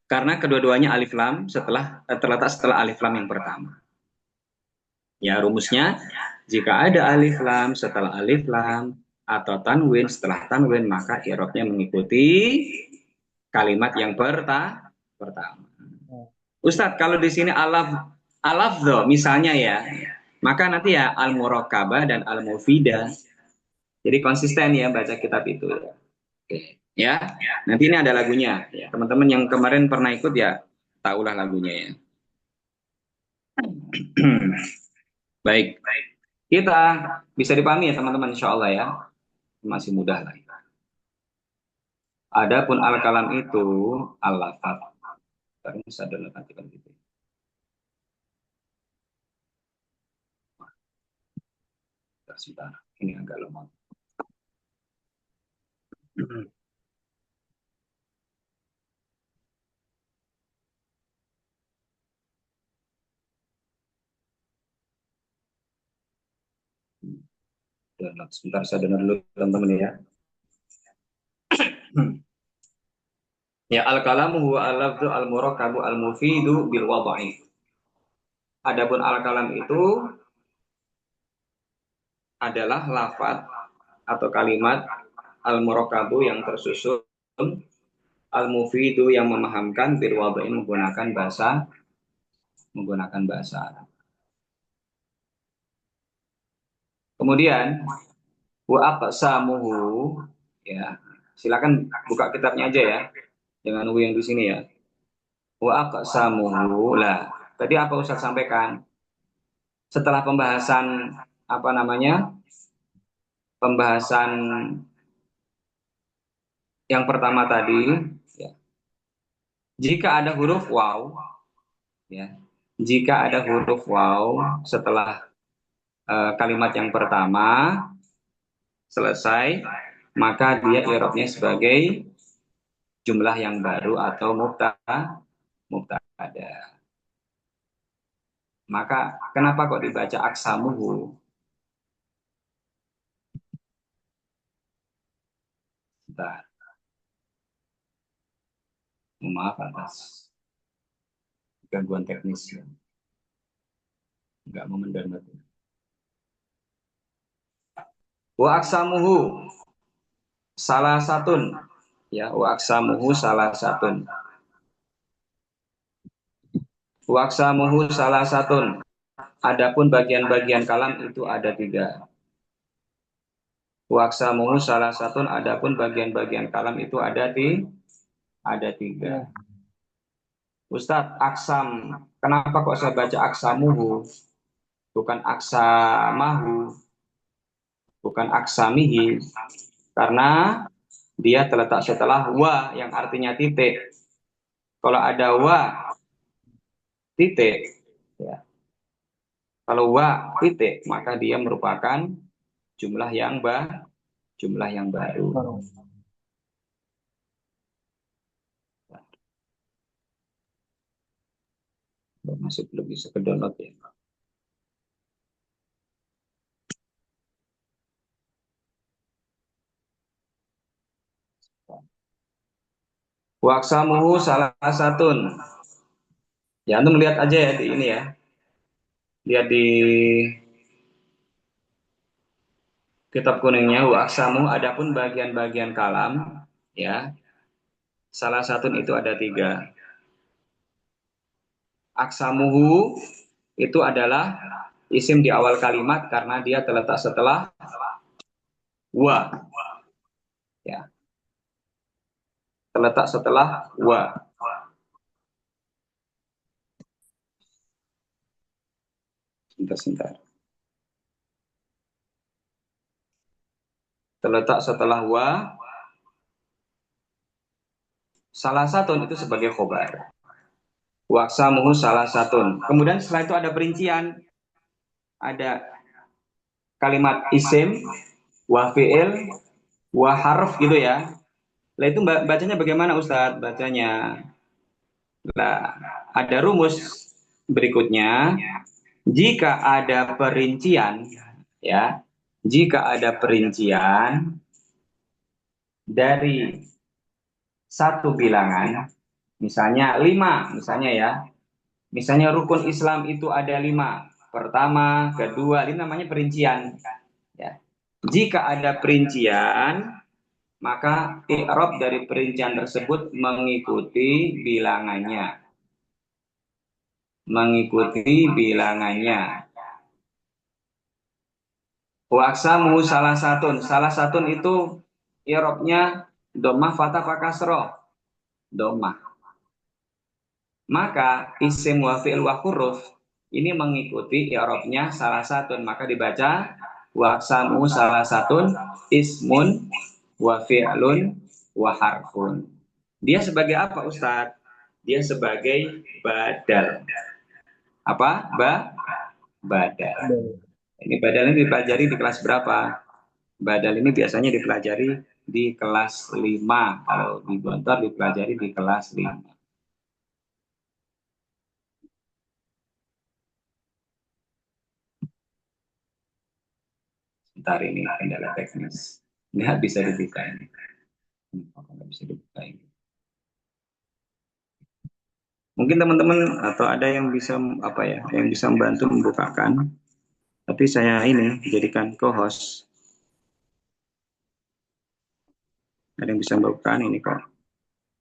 karena kedua-duanya alif lam terletak setelah alif lam yang pertama. Ya, rumusnya jika ada alif lam setelah alif lam atau tanwin setelah tanwin, maka i'rabnya mengikuti kalimat yang pertama. Ustadz, kalau di sini alafdho misalnya ya, maka nanti ya al-murakkabah dan al-mufidah. Jadi konsisten ya baca kitab itu ya. Oke. Ya, nanti ini ada lagunya. Ya, teman-teman yang kemarin pernah ikut ya, tahulah lagunya ya. Baik, kita bisa dipahami ya teman-teman, insya Allah ya. Masih mudah lah. Adapun al-kalam itu al-lafat. Terus ada nanti kan gitu. Sebentar, ini agak lemah. Sebentar saya dengar dulu teman-teman ya. Ya, al-kalamu huwa al-lafzu al-murakkabu al-mufidu bil wadai. Adapun al-kalam itu adalah lafaz atau kalimat al-murakkabu yang tersusun, al-mufidu yang memahamkan, bil wadai menggunakan bahasa Arab. Kemudian wa aqsamuhu, ya. Silakan buka kitabnya aja ya. Jangan nunggu yang di sini ya. Wa aqsamuhu lah. Tadi apa Ustaz sampaikan? Setelah pembahasan apa namanya? Pembahasan yang pertama tadi, ya. Jika ada huruf waw, ya. Jika ada huruf waw setelah kalimat yang pertama selesai, maka dia i'rabnya sebagai jumlah yang baru atau mubtada. Maka kenapa kok dibaca aksamuhu? Bentar, maaf atas gangguan teknis ya. Nggak mau mendownload. Wa aksamuhu salah satun, ya, wa aksamuhu salah satun. Wa aksamuhu salah satun. Adapun bagian-bagian kalam itu ada tiga. Wa aksamuhu salah satun. Adapun bagian-bagian kalam itu ada tiga. Ustadz, aksam. Kenapa kok saya baca aksamuhu? Bukan aksamahu, bukan aksamihi. Karena dia terletak setelah wa yang artinya titik. Kalau ada wa titik, ya. Kalau wa titik, maka dia merupakan jumlah yang baru. Masih belum bisa ke download ya. Waksamuhu salah satun. Ya, antum lihat aja ya di ini ya. Lihat di kitab kuningnya wa aksamu, adapun bagian-bagian kalam ya. Salah satu itu ada tiga. Aksamuhu itu adalah isim di awal kalimat karena dia terletak setelah wa, ya, terletak setelah wa. Sebentar, terletak setelah wa. Salah satu itu sebagai khobar. Waksamuhu salah satu. Kemudian setelah itu ada perincian, ada kalimat isim, wa fi'il, wa harf gitu ya. Lah itu bacanya bagaimana Ustadz? Bacanya. Lah, ada rumus berikutnya. Jika ada perincian, ya, jika ada perincian dari satu bilangan, misalnya 5, misalnya ya, misalnya rukun Islam itu ada 5, pertama, kedua, ini namanya perincian. Ya. Jika ada perincian, maka i'rab dari perincian tersebut mengikuti bilangannya. Mengikuti bilangannya. Waksamu salah satu itu i'rabnya dhammah fathah fa kasroh. Dhammah. Maka isim wa fi'il wa huruf ini mengikuti i'rabnya salah satu, maka dibaca waksamu salah satu ismun wa fi'lun wa harfun. Dia sebagai apa Ustadz? Dia sebagai badal. Apa? Badal. Ini badal ini dipelajari di kelas berapa? Badal ini biasanya dipelajari di kelas 5. Kalau di Gontor dipelajari di kelas 5. Ntar ini kendala teknis. Nggak bisa dibuka ini. Nggak bisa dibuka ini. Mungkin teman-teman atau ada yang bisa apa ya, yang bisa membantu membukakan. Tapi saya ini dijadikan co-host. Ada yang bisa membukakan ini kok.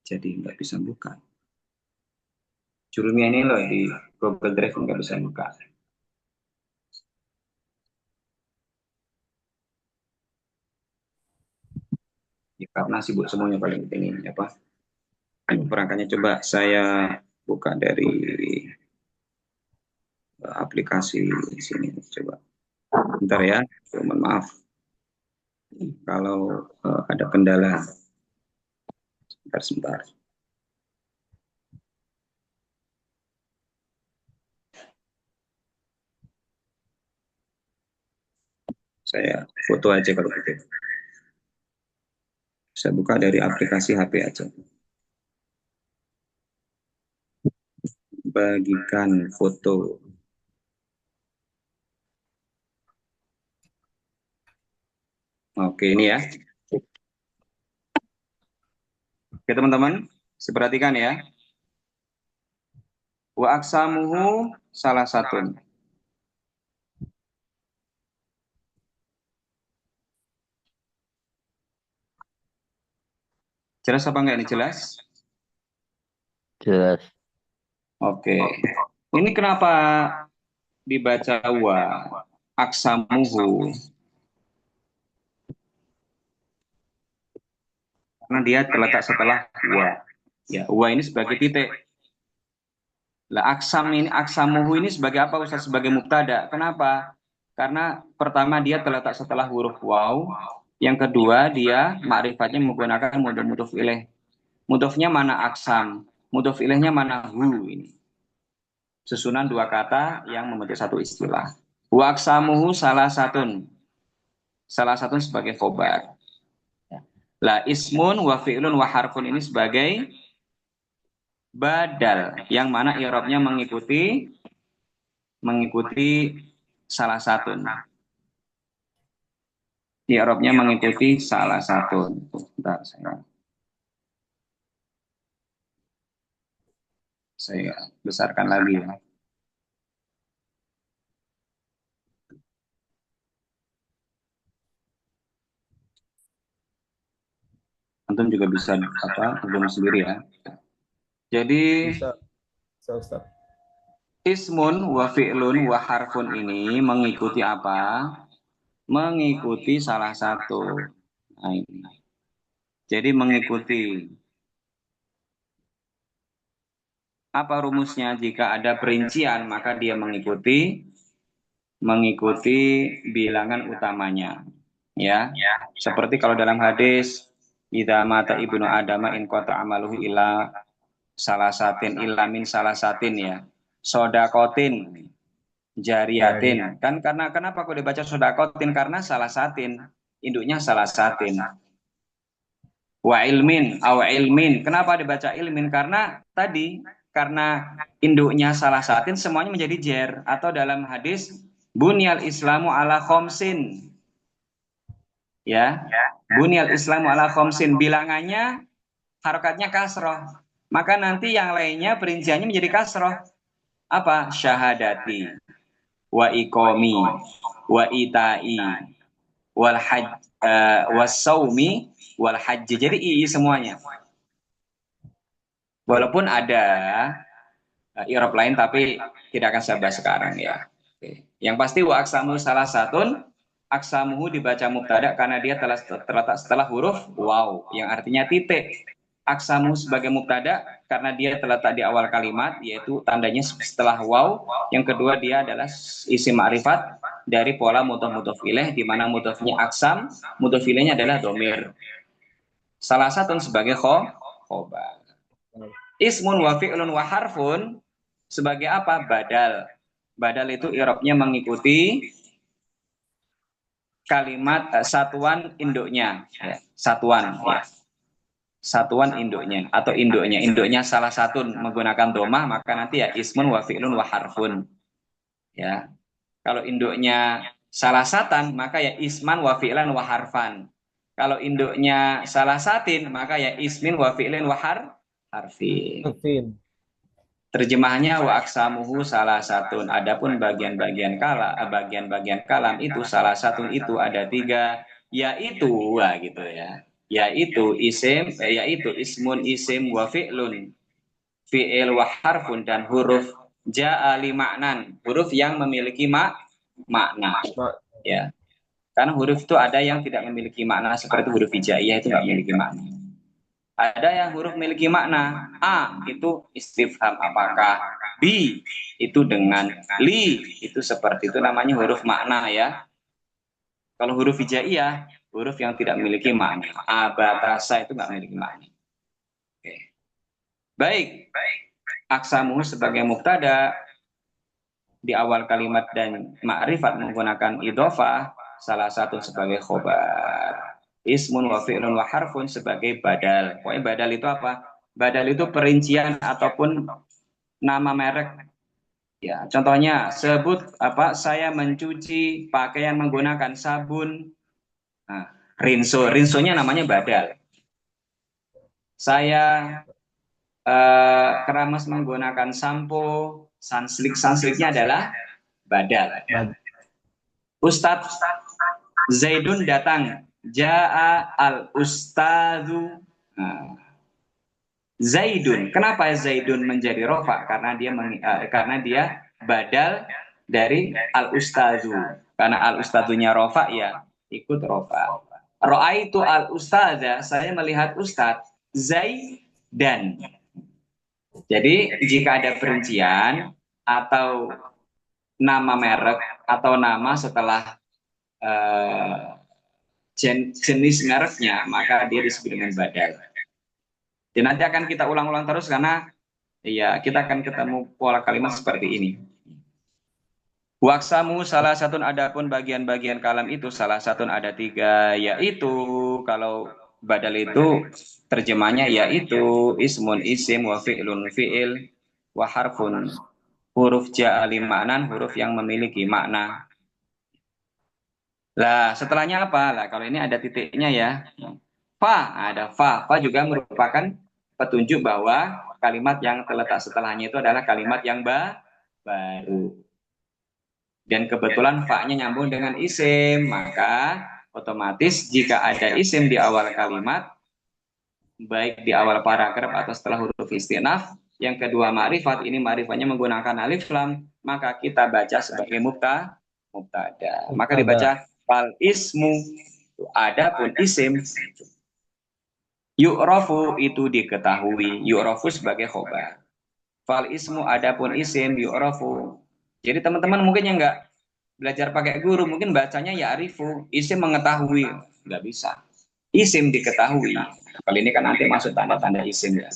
Jadi nggak bisa buka. Jurumnya ini loh di Google Drive nggak bisa buka. Ya, karena sibuk semuanya paling penting ini apa? Perangkatnya coba saya buka dari aplikasi sini coba. Bentar ya, mohon maaf kalau ada kendala. Sebentar. Saya foto aja kalau gitu. Saya buka dari aplikasi HP aja. Bagikan foto. Oke, ini ya. Oke, teman-teman, perhatikan ya. Wa aksamuhu salah satu. Jelas apa enggak ini jelas? Jelas. Oke. Ini kenapa dibaca wa aksamuhu? Karena dia terletak setelah wa. Ya, wa ini sebagai titik. Lah aksamuhu ini sebagai apa Ustaz? Sebagai mubtada. Kenapa? Karena pertama dia terletak setelah huruf waw. Yang kedua dia ma'rifatnya menggunakan mudhof ilaih. Mudhofnya mana aksam? Mudhof ilaihnya mana hu ini? Susunan dua kata yang membentuk satu istilah. Wa aksamuhu salah satun. Salah satu sebagai khobar. Lah ismun wa fi'lun wa harfun ini sebagai badal yang mana i'rabnya mengikuti salah satu. I'rabnya mengikuti salah satu. Bentar, Saya besarkan lagi ya. Antum juga bisa zoom sendiri ya. Jadi Bisa, bisa Ustaz. ismun wa fi'lun wa harfun ini mengikuti apa? Mengikuti salah satu. Nah, ini. Jadi mengikuti apa rumusnya? Jika ada perincian maka dia mengikuti bilangan utamanya. Ya. Seperti kalau dalam hadis idza mata ibnu adama in qata amaluhu illa salasatin illa min salasatin ya. Sodakotin Ya, ya. jariatin. Kan karena kenapa kok dibaca sodakotin? Karena salasatin. Induknya salasatin. Wa ilmin, aw ilmin. Kenapa dibaca ilmin? Karena tadi, karena induknya salasatin semuanya menjadi jer. Atau dalam hadis, bunyal islamu ala khomsin. Ya, bunyal islamu ala khomsin. Bilangannya, harokatnya kasroh. Maka nanti yang lainnya perinciannya menjadi kasroh. Apa? Syahadati, wa ikomi, wa itai, wal haj, wasaumi, wal haji. Jadi ii semuanya. Walaupun ada i'rab lain tapi tidak akan saya bahas sekarang ya. Oke. Yang pasti wa aksamu salah satun, aksamuhu dibaca mubtada karena dia telah terletak setelah huruf waw yang artinya titik. Aksamu sebagai mubtada karena dia terletak di awal kalimat yaitu tandanya setelah waw. Yang kedua dia adalah isim ma'rifat dari pola mudhof mudhof ilaih di mana mudhofnya aksam, mudhof ilaihnya adalah domir. Salah satu sebagai khobar. Ismun wa fi'lun wa harfun sebagai apa? Badal. Badal itu i'rabnya mengikuti kalimat satuan induknya, ya. Satuan, ya. Satuan induknya atau induknya. Induknya salah satu menggunakan domah maka nanti ya ismun wa fi'lun wa harfun. Ya. Kalau induknya salah satan maka ya isman wa fi'lan wa harfan. Kalau induknya salah satin maka ya ismin wa fi'lin wa harfin. Alvin. Terjemahannya wa aksamuhu salah satun. Adapun bagian-bagian kalam itu salah satu itu ada tiga, yaitu gitu ya. Yaitu yaitu ismun isim wa fi'lun. Fi'il wa harfun dan huruf ja'a li maknan, huruf yang memiliki makna. Ya. Karena huruf itu ada yang tidak memiliki makna seperti huruf hijaiyah itu nggak memiliki makna. Ada yang huruf memiliki makna. A itu istifham apakah. B itu dengan. Li itu seperti itu namanya huruf makna ya. Kalau huruf hijaiyah, huruf yang tidak memiliki makna. Abatasa itu nggak memiliki makna. Oke. Baik. Aksamu sebagai mubtada di awal kalimat dan ma'rifat menggunakan idhofah, salah satu sebagai khobar. Ismun wa fi'lun wa harfun sebagai badal. Pokoknya badal itu apa? Badal itu perincian ataupun nama merek. Ya, contohnya sebut apa? Saya mencuci pakaian menggunakan sabun. Nah, rinso, rinsonya namanya badal. Saya keramas menggunakan sampo, sansliknya adalah badal. Ustadz Zaidun datang. Ja'a al-ustadzu. Nah, Zaidun. Kenapa Zaidun menjadi rofa? Karena dia badal dari al-ustadzu. Karena al-ustadzunya rofa ya ikut rofa. Ra'aitu al-ustadza. Saya melihat ustadz Zaidan. Jadi jika ada perincian atau nama merek atau nama setelah jenis mereknya maka dia disebut dengan badal. Dan nanti akan kita ulang-ulang terus karena ya kita akan ketemu pola kalimat seperti ini. Waksamu salah satu adapun bagian-bagian kalam itu salah satu ada tiga yaitu kalau badal itu terjemahnya yaitu ismun isim wa fi'lun fi'il wa harfun huruf ja'ali maknan huruf yang memiliki makna. Lah, setelahnya apa? Lah, kalau ini ada titiknya ya. Fa, ada fa. Fa juga merupakan petunjuk bahwa kalimat yang terletak setelahnya itu adalah kalimat yang baru. Dan kebetulan fa-nya nyambung dengan isim, maka otomatis jika ada isim di awal kalimat, baik di awal paragraf atau setelah huruf istinaf, yang kedua ma'rifat, ini ma'rifatnya menggunakan alif lam, maka kita baca sebagai mubtada. Maka dibaca fal ismu, adapun isim, yu'rafu itu diketahui, yu'rafu sebagai khobar. Fal ismu adapun isim yu'rafu. Jadi teman-teman mungkin yang nggak belajar pakai guru mungkin bacanya ya arifu, isim mengetahui, nggak bisa. Isim diketahui. Kali ini kan nanti masuk tanda-tanda isim ya.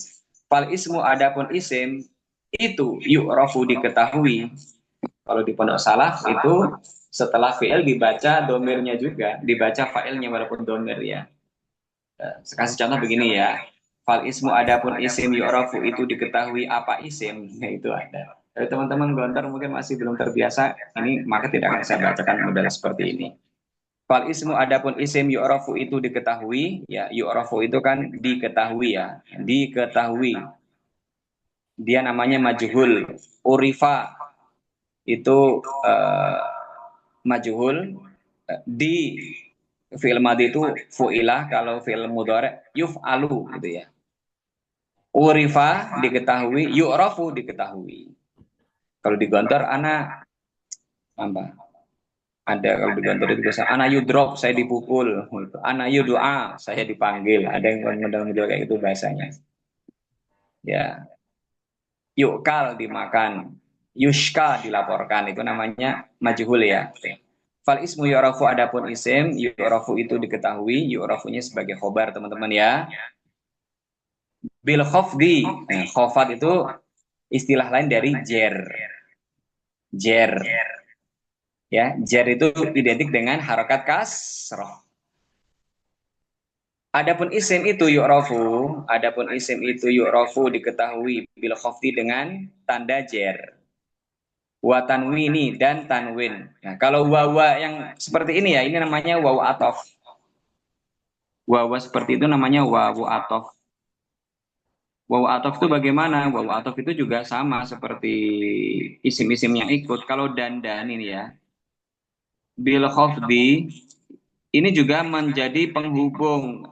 Fal ismu adapun isim itu yu'rafu diketahui. Kalau di pondok salaf itu setelah fi'il dibaca domirnya juga, dibaca fa'ilnya walaupun domir ya. Kasih contoh begini ya. Fal ismu adapun isim yu'rafu itu diketahui apa isim, nah, itu ada. Dari teman-teman gontor mungkin masih belum terbiasa, ini maka tidak akan saya bacakan model seperti ini. Fal ismu adapun isim yu'rafu itu diketahui, ya yu'rafu itu kan diketahui ya, diketahui. Dia namanya majhul. Urifa itu majhul, di fi'il madhi itu fu'ilah, kalau fi'il mudhari yuf'alu gitu ya. Urifa diketahui, yu'rafu diketahui. Kalau di Gontor ana apa? Ada kalau di Gontor itu biasa ana yudrop, saya dipukul gitu. Ana yudua, saya dipanggil. Ada yang model-model kayak itu bahasanya. Ya, yukal dimakan, yushka dilaporkan, itu namanya majhul ya. Fal ismu yu'rafu adapun isim, yu'rafu itu diketahui, yu'rafunya sebagai khobar teman-teman ya. Bil khofdi, khofat itu istilah lain dari jer. Jer. Ya, jer itu identik dengan harokat kasroh. Adapun isim itu yu'rafu diketahui bil khofdi dengan tanda jer. Wa tanwini dan tanwin. Nah, kalau wawa yang seperti ini ya, ini namanya wawu atof. Wawa seperti itu namanya wawu atof. Wawu atof itu bagaimana? Wawu atof itu juga sama seperti isim-isim yang ikut. Kalau dandan ini ya, bil khofdi ini juga menjadi penghubung.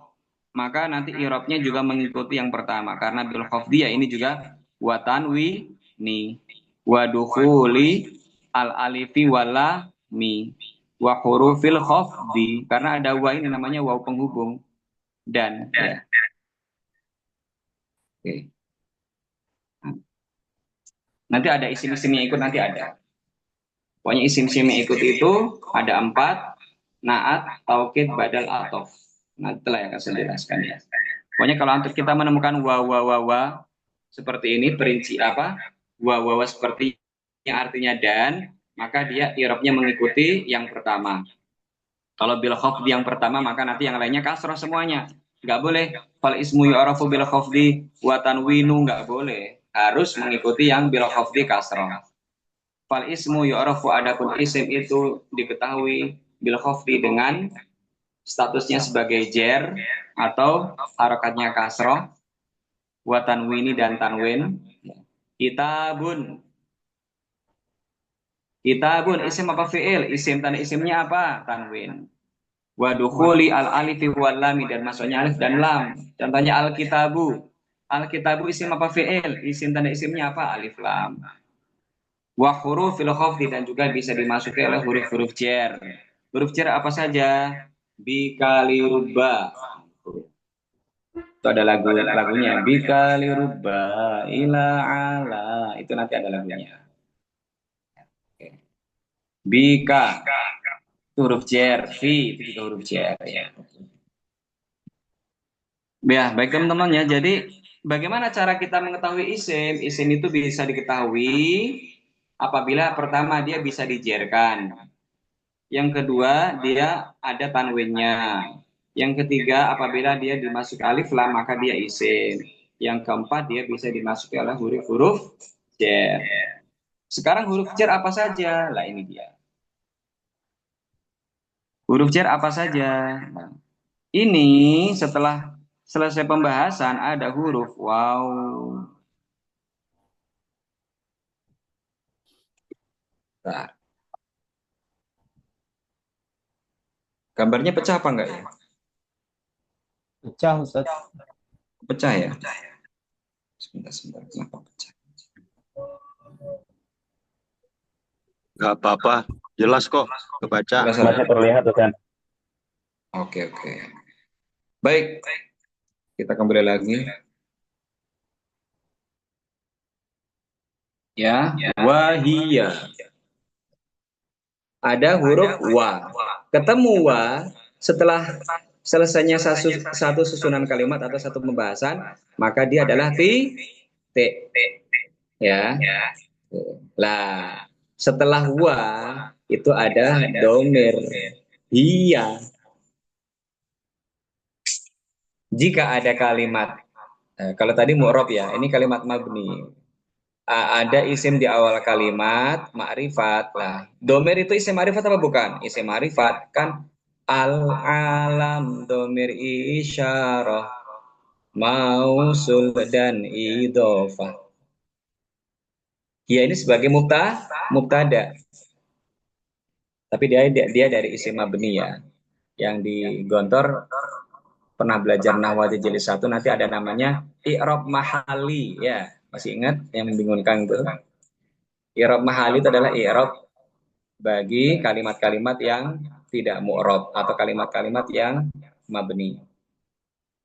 Maka nanti irobnya juga mengikuti yang pertama. Karena bil khofdi ya ini juga wa tanwini wa dukhuli al alifi wala mi wa hurufil khafdi, karena ada wa ini namanya waw penghubung dan ya. Oke. Nanti ada isim-isim yang ikut, nanti ada. Pokoknya isim-isim yang ikut itu ada 4, naat, taukid, badal, atof. Nanti lah yang akan saya jelaskan ya. Pokoknya kalau untuk kita menemukan wa seperti ini, perinci apa? Wa seperti yang artinya dan, maka dia irobnya mengikuti yang pertama. Kalau bil khafdi yang pertama, maka nanti yang lainnya kasroh semuanya. Nggak boleh fal ismu yu'rafu bil khafdi wa tanwinu, nggak boleh. Harus mengikuti yang bil khafdi kasroh. Fal ismu yu'rafu adapun isim itu diketahui bil khafdi dengan statusnya sebagai jer atau harokatnya kasroh, wa tanwini dan tanwin. Kitabun. Kitabun isim apa fi'il? Isim, tanda isimnya apa? Tanwin. Wa dukhuli al alifi wal lam, dan masuknya alif dan lam. Contohnya al-kitabu. Al-kitabu isim apa fi'il? Isim, tanda isimnya apa? Alif lam. Wa hurufil khafdi, dan juga bisa dimasuki oleh huruf-huruf jar. Huruf jar apa saja? Bikali rubba. Itu ada lagunya. Bikali rubba ila ala. Itu nanti ada lagunya. Bika. Itu huruf jar. Fi itu juga huruf jar ya. Ya, baik teman-teman ya. Jadi bagaimana cara kita mengetahui isim? Isim itu bisa diketahui apabila pertama dia bisa dijerkan. Yang kedua, dia ada tanwinnya. Yang ketiga, apabila dia dimasuki alif lam maka dia isim. Yang keempat, dia bisa dimasuki oleh huruf-huruf jar. Sekarang huruf jar apa saja? Lah ini dia. Huruf jar apa saja? Nah, ini setelah selesai pembahasan ada huruf waw, Bentar. Gambarnya pecah apa enggak ya? Pecah, Ustaz. Pecah ya? Sebentar, kenapa pecah? Nggak apa-apa, jelas kok, kebaca. Jelas, Masih terlihat, Ustaz. Oke. Baik, kita kembali lagi. Ya, wahia. Ada huruf wa. Ketemu wa setelah selesainya satu susunan kalimat atau satu pembahasan, maka dia adalah titik. Ya. Lah, setelah wa itu ada domir. Iya. Jika ada kalimat, kalau tadi mu'rob ya, ini kalimat mabni. Ada isim di awal kalimat, ma'rifat. Lah, domir itu isim ma'rifat apa bukan? Isim ma'rifat kan al-alam, domir isyarah, mausul dan idhofah. Ya ini sebagai mubtada. Tapi dia dari isim mabni ya. Yang di Gontor pernah belajar nahwu jilid 1 nanti ada namanya i'rab mahali ya. Masih ingat yang membingungkan itu? I'rab mahali itu adalah i'rab bagi kalimat-kalimat yang tidak mu'rab atau kalimat-kalimat yang mabni.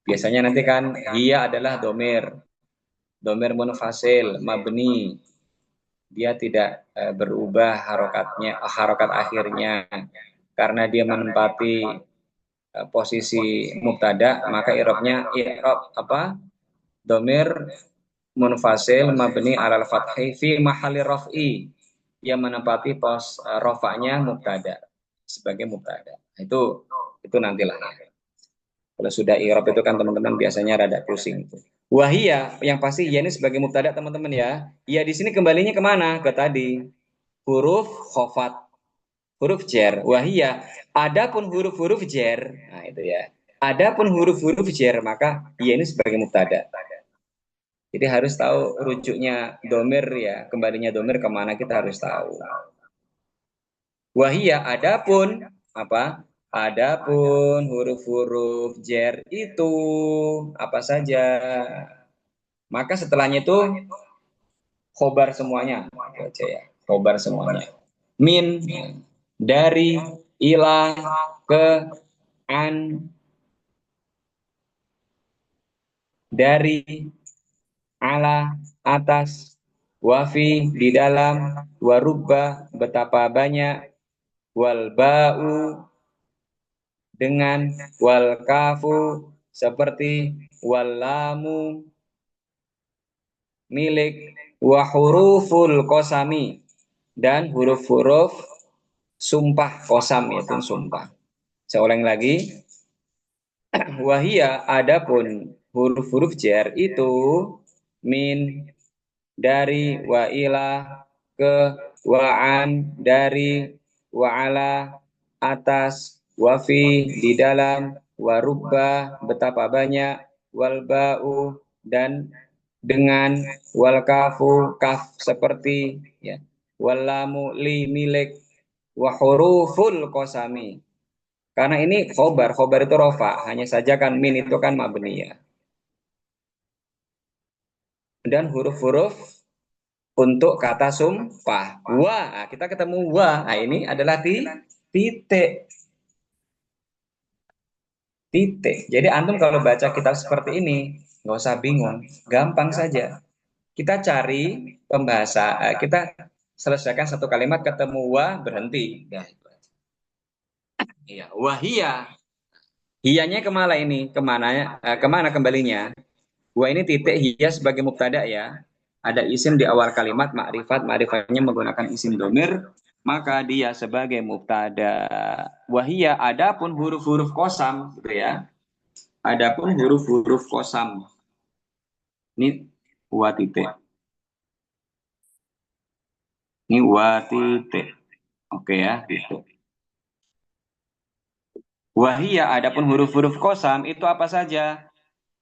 Biasanya nanti kan hiya adalah domir munfasil mabni. Dia tidak berubah harokat akhirnya karena dia menempati posisi mubtada, maka i'rabnya i'rab apa? Domir munfasil mabni alal fathi fi mahalli raf'i yang menempati pos rofaknya mubtada sebagai mubtada. Itu nantilah. Kalau sudah i'rab itu kan teman-teman biasanya rada pusing. Wahia yang pasti ya ini sebagai mubtada teman-teman ya. Ya di sini kembalinya kemana? Ke tadi huruf khofat, huruf jer. Wahia. Adapun huruf-huruf jer, nah itu ya. Adapun huruf-huruf jer maka ya ini sebagai mubtada. Jadi harus tahu rujuknya domir ya, kembalinya domir kemana kita harus tahu. Wahia adapun apa? Adapun huruf-huruf jer itu apa saja? Maka setelahnya itu khobar semuanya. Baca ya, khobar semuanya. Min, dari, ila, ke, an, dari, ala, atas, wafi, di dalam, warubba, betapa banyak, wal ba'u, dengan, wal kafu, seperti, wal lamu, milik, wa huruful qasami, dan huruf-huruf sumpah kosam yaitu sumpah. Saya ulang lagi. Wahia adapun huruf-huruf jar itu min, dari, wa ila, ke, wa an, dari, wa ala, atas, wa fi, di dalam, wa rubba, betapa banyak, wal ba'u, dan dengan, wal kafu, kaf seperti ya, wal lamu, li, milik, wa huruful qasami. Karena ini khobar itu rofa, hanya saja kan min itu kan mabni ya. Dan huruf-huruf untuk kata sumpah. Wa, nah, kita ketemu wa. Nah, ini adalah titik. Titik. Jadi antum kalau baca kitab seperti ini, nggak usah bingung, gampang saja. Kita cari pembahasan, kita selesaikan satu kalimat ketemu wa, berhenti. Nah, itu aja. Iya, wahia. Hiyanya kemana ini? Kemana kembalinya? Wa ini titik hiya sebagai mubtada ya. Ada isim di awal kalimat ma'rifatnya menggunakan isim domir, maka dia sebagai mubtada. Wahia adapun huruf-huruf kosam gitu ya. Adapun huruf-huruf kosam. Ini wa titik. Ini wa titik. Oke ya, gitu. Wahia adapun huruf-huruf kosam itu apa saja?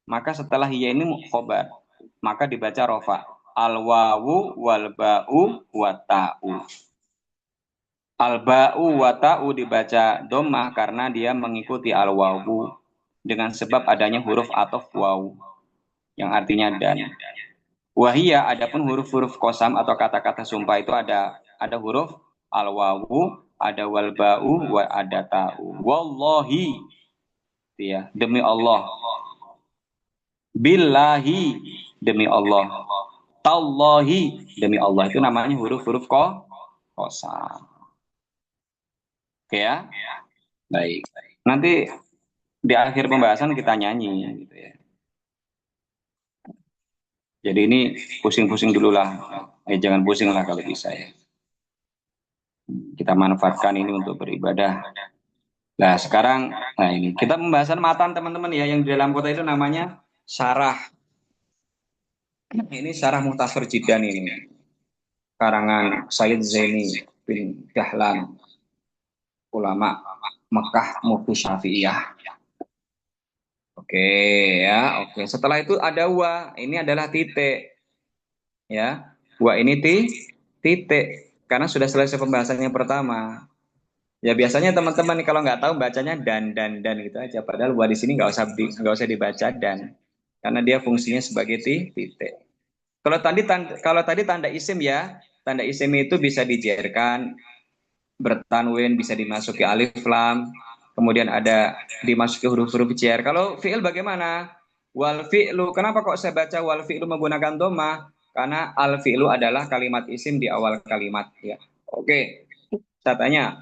Maka setelah hiya ini khobar, maka dibaca rofa. Al wawu wal ba'u wa ta'u. Al-ba'u wa ta'u dibaca dhammah karena dia mengikuti al-wawu dengan sebab adanya huruf ataf waw yang artinya dan. Wahia adapun huruf-huruf qasam atau kata-kata sumpah itu ada huruf al-wawu, ada wal ba'u, wa ada ta'u. Wallahi ya, demi Allah. Billahi demi Allah. Tallahi demi Allah itu namanya huruf-huruf qasam. Oke ya? Baik. Nanti di akhir pembahasan kita nyanyi gitu ya. Jadi ini pusing-pusing dulu lah. Jangan pusing lah kalau bisa ya. Kita manfaatkan ini untuk beribadah. Nah sekarang, nah ini kita pembahasan matan teman-teman ya, yang di dalam kota itu namanya syarah. Ini syarah Mukhtasar Jidan ini. Karangan Sayyid Zaini bin Dahlan, ulama Mekah Mufti Syafi'iyah. Oke ya, oke. Setelah itu ada wa, ini adalah titik. Ya, wa ini titik. Karena sudah selesai pembahasan yang pertama. Ya biasanya teman-teman nih kalau nggak tahu bacanya dan gitu aja. Padahal wa di sini nggak usah dibaca dan, karena dia fungsinya sebagai titik. Kalau tadi tanda isim ya, tanda isim itu bisa dijerkan, bertanwin, bisa dimasuki alif lam, kemudian ada dimasuki huruf-huruf jar. Kalau fi'il bagaimana? Wal fi'lu, kenapa kok saya baca wal fi'lu menggunakan dhammah? Karena al fi'lu adalah kalimat isim di awal kalimat ya. Oke, saya tanya,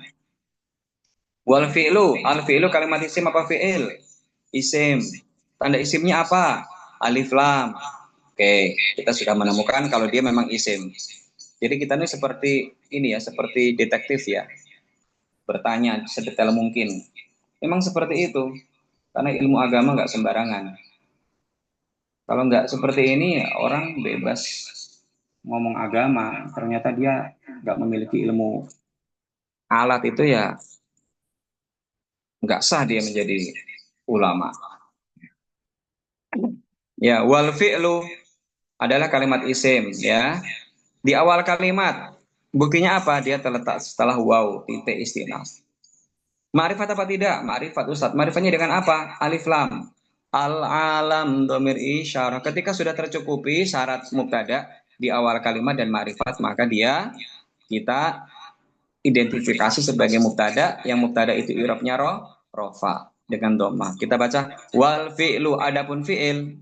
wal fi'lu, al fi'lu kalimat isim apa fi'il? Isim. Tanda isimnya apa? Alif lam. Oke, kita sudah menemukan kalau dia memang isim. Jadi kita ini seperti ini ya, seperti detektif ya. Bertanya sedetail mungkin. Memang seperti itu. Karena ilmu agama nggak sembarangan. Kalau nggak seperti ini, orang bebas ngomong agama. Ternyata dia nggak memiliki ilmu alat itu ya, nggak sah dia menjadi ulama. Ya, wal fi'lu adalah kalimat isim ya. Di awal kalimat, buktinya apa? Dia terletak setelah waw, titik istinaf. Ma'rifat apa tidak? Ma'rifat Ustaz. Ma'rifatnya dengan apa? Alif lam. Al-alam domir isyarah. Ketika sudah tercukupi syarat mubtada di awal kalimat dan ma'rifat, maka dia kita identifikasi sebagai mubtada, yang mubtada itu i'rabnya rofa dengan dhammah. Kita baca wal fi'lu, adapun fi'il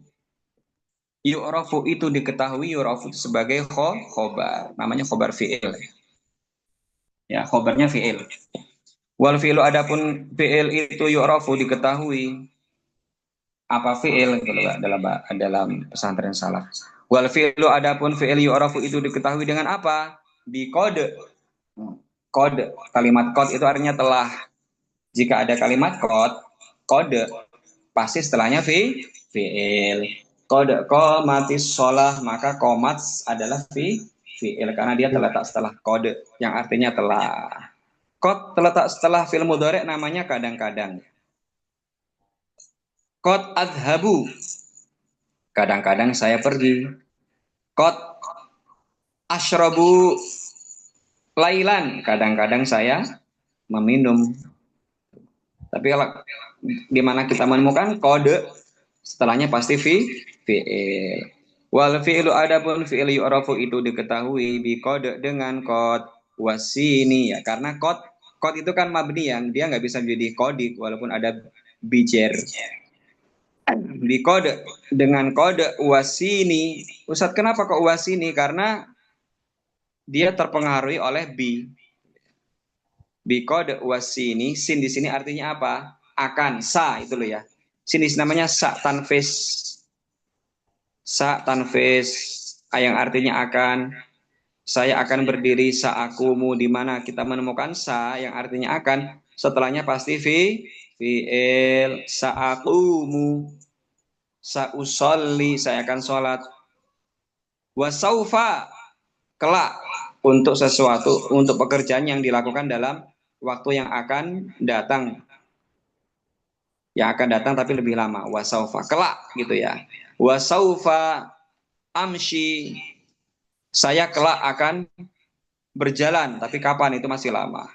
yu'rafu itu diketahui, yu'rafu itu sebagai khobar. Namanya khobar fi'il. Ya, khobarnya fi'il. Wal fi'lu adapun fi'il itu yu'rafu diketahui. Apa fi'il dalam pesantren salaf. Wal fi'lu adapun fi'il yu'rafu itu diketahui dengan apa? Di kode. Kode, kalimat kode itu artinya telah. Jika ada kalimat kode pasti setelahnya fi'il. Kode qomatis sholah, maka qomat adalah fi'il karena dia terletak setelah kode yang artinya telah. Qad terletak setelah fi'il mudhari' namanya kadang-kadang. Qad adhabu, kadang-kadang saya pergi. Qad ashrabu lailan, kadang-kadang saya meminum. Tapi kalau di mana kita menemukan kode setelahnya pasti fi'il. Wal fi'lu adapun fi'il yu'rafu itu diketahui bi kode dengan qad wasini ya, karena qad itu kan mabni yang dia nggak bisa menjadi kodik walaupun ada bijer. Bi kode dengan kode wasini. Ustaz, kenapa kok wasini? Karena dia terpengaruhi oleh bi kode wasini. Sin di sini artinya apa? Akan, sa itu loh ya. Sin namanya sa tanfis. Sa tanfis yang artinya akan. Saya akan berdiri sa'akumu, di mana kita menemukan sa yang artinya akan, setelahnya pasti fi'il. Sa'akumu, sa'usolli, saya akan sholat. Wasaufa, kelak, untuk sesuatu, untuk pekerjaan yang dilakukan dalam waktu yang akan datang. Yang akan datang tapi lebih lama. Wasaufa, kelak gitu ya. Wasaufa amshi, saya kelak akan berjalan, tapi kapan itu masih lama.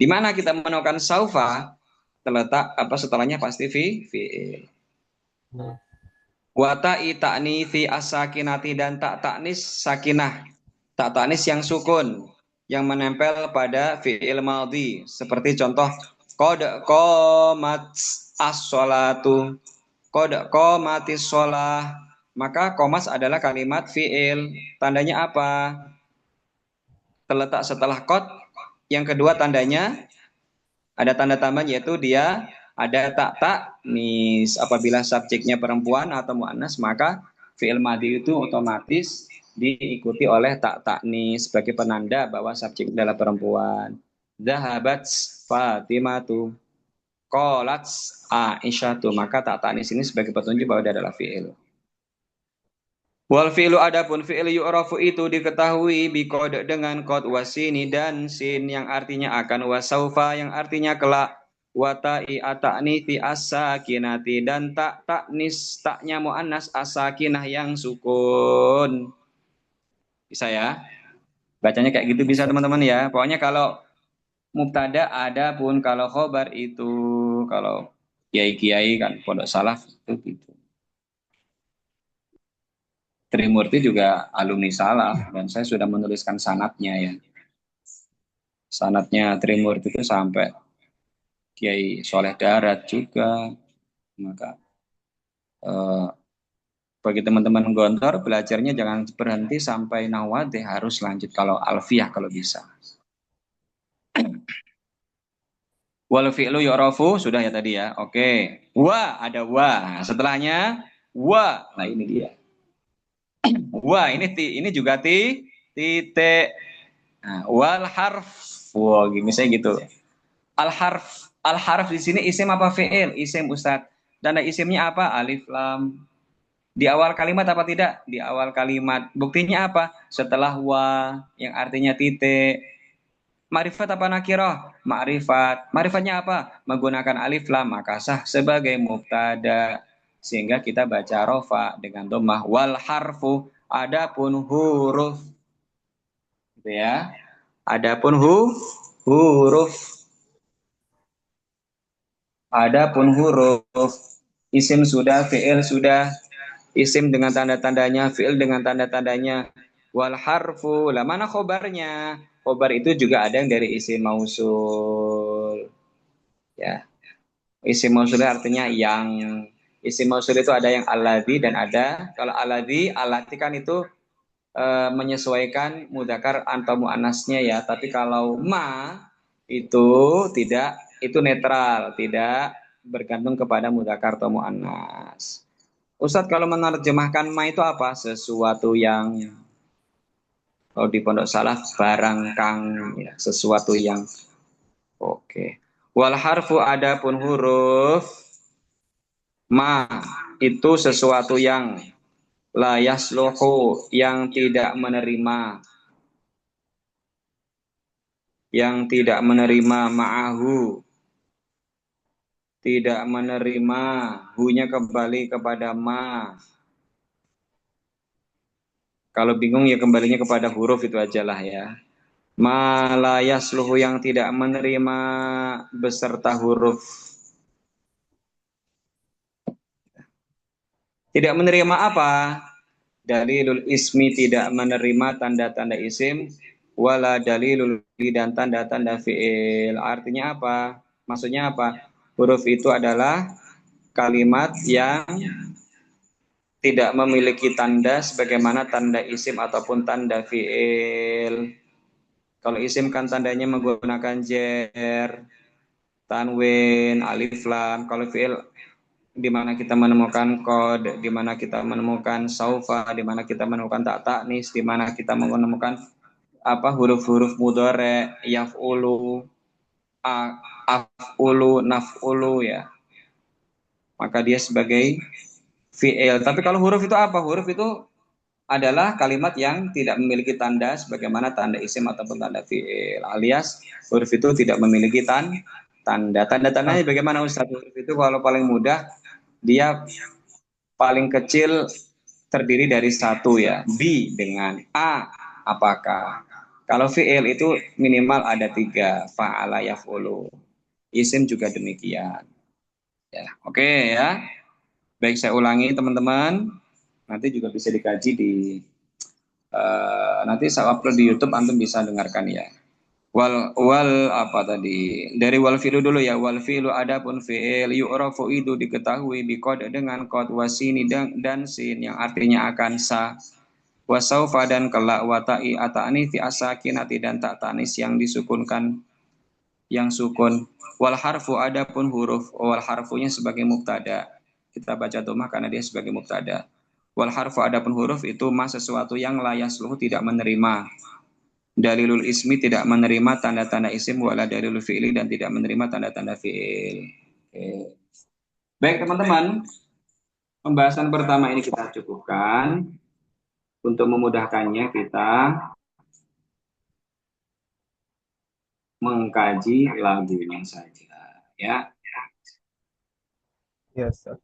Di mana kita menemukan saufa, terletak apa setelahnya pasti fi'il. Wa ta'i ta'nifi as-sakinati dan tak taknis sakinah. Tak taknis yang sukun yang menempel pada fi'il madhi seperti contoh qad qamat as-sholatu, qad qamatis sholah. Maka komas adalah kalimat fi'il. Tandanya apa? Terletak setelah qad. Yang kedua tandanya ada tanda tambahan yaitu dia ada tak taknis. Apabila subjeknya perempuan atau muannas maka fi'il madhi itu otomatis diikuti oleh tak taknis sebagai penanda bahwa subjek adalah perempuan. Zahabat Fatimatu, qalat Aisyatu, maka tak taknis ini sebagai petunjuk bahwa dia adalah fi'il. Wal fi'lu adapun fi'il yu'rafu itu diketahui biqad dengan qad wasini dan sin yang artinya akan, wasaufa yang artinya kelak, watai ata'nifi as-sakinati dan tak taknis taknya muannas as-sakinah yang sukun. Bisa ya? Bacanya kayak gitu bisa teman-teman ya. Pokoknya kalau mubtada ada pun kalau khobar itu kalau kiai-kiai kan pondok salaf itu gitu. Trimurti juga alumni salaf dan saya sudah menuliskan sanadnya ya. Sanadnya Trimurti itu sampai Kiai Soleh Darat juga. Maka bagi teman-teman gontor belajarnya jangan berhenti sampai nawade, harus lanjut kalau alfiyah kalau bisa. Wal fi'lu yu'rafu sudah ya tadi ya. Oke. Wa ada wa. Setelahnya wa. Nah ini dia. Wa ini juga titik. Nah, wal harf. Wah, misalnya gitu. Al harf di sini isim apa fi'il? Isim Ustaz. Tanda isimnya apa? Alif lam. Di awal kalimat apa tidak? Di awal kalimat. Buktinya apa? Setelah wa yang artinya titik. Ma'rifat apa nakirah? Ma'rifat. Ma'rifatnya apa? Menggunakan alif lam maka sah sebagai mubtada. Sehingga kita baca rofa dengan dhammah. Wal harfu adapun huruf. Gitu ya. Adapun huruf. Adapun huruf. Isim sudah, fi'il sudah. Isim dengan tanda-tandanya, fi'il dengan tanda-tandanya. Wal harfu, lah mana khobarnya? Khobar itu juga ada yang dari isim mausul. Ya. Isim mausul artinya yang. Isim mausul itu ada yang alladzi dan ada. Kalau alladzi kan itu menyesuaikan mudzakkar atau muannasnya ya. Tapi kalau ma itu tidak, itu netral, tidak bergantung kepada mudzakkar atau muannas. Ustadz kalau menerjemahkan ma itu apa? Sesuatu yang, kalau di pondok salaf barang kang ya, sesuatu yang. Oke. Wal harfu adapun huruf ma itu sesuatu yang la yasluhu yang tidak menerima ma'ahu, tidak menerima hunya kembali kepada ma. Kalau bingung ya kembalinya kepada huruf itu ajalah ya. Ma la yasluhu yang tidak menerima beserta huruf. Tidak menerima apa? Dalilul ismi tidak menerima tanda-tanda isim, wala dalilul dan tanda-tanda fi'il. Artinya apa? Maksudnya apa? Huruf itu adalah kalimat yang tidak memiliki tanda sebagaimana tanda isim ataupun tanda fi'il. Kalau isim kan tandanya menggunakan jer, tanwin, alif lam. Kalau fi'il di mana kita menemukan qad, di mana kita menemukan saufa, di mana kita menemukan tak taknis, di mana kita menemukan apa huruf-huruf mudhari, yaf'ulu, af'ulu, naf'ulu ya. Maka dia sebagai fi'il. Tapi kalau huruf itu apa? Huruf itu adalah kalimat yang tidak memiliki tanda sebagaimana tanda isim ataupun tanda fi'il. Alias huruf itu tidak memiliki tanda. Tanda-tandanya bagaimana Ustaz? Huruf itu kalau paling mudah dia paling kecil terdiri dari satu ya. B dengan A apakah? Kalau fi'il itu minimal ada 3, fa'ala yaf'ulu. Isim juga demikian. Ya, oke ya. Baik, saya ulangi teman-teman. Nanti juga bisa dikaji di nanti saya upload di YouTube, antum bisa dengarkan ya. Wal apa tadi? Dari wal fi'lu dulu ya. Wal fi'lu adapun fi'il yu'rafu itu diketahui biqad dengan qad wasini dan sin yang artinya akan sa. Wasaufa dan kelak watai ata'ani fi asakinati dan tak tanis yang disukunkan yang sukun. Wal harfu adapun huruf, wal harfunya sebagai mubtada. Kita baca domah karena dia sebagai mubtada. Wal harfu adapun huruf itu sesuatu yang layasluhu tidak menerima. Dalilul ismi tidak menerima tanda-tanda isim, wala dalilul fi'li dan tidak menerima tanda-tanda fi'il. Oke. Baik teman-teman, pembahasan pertama ini kita cukupkan. Untuk memudahkannya kita mengkaji lagunya saja ya. Ya, Ustaz.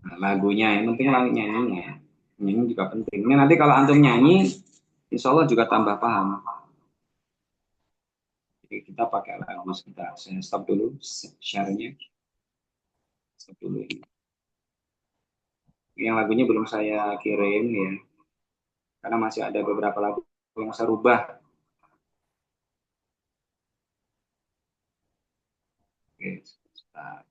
Nah, lagunya yang penting lagu nyanyinya. Nyanyi juga penting. Ini nanti kalau antum nyanyi, insya Allah juga tambah paham. Jadi kita pakai lagu sebentar. Saya stop dulu share-nya. Stop dulu ini. Yang lagunya belum saya kirim ya, karena masih ada beberapa lagu yang saya rubah. Oke, sebentar.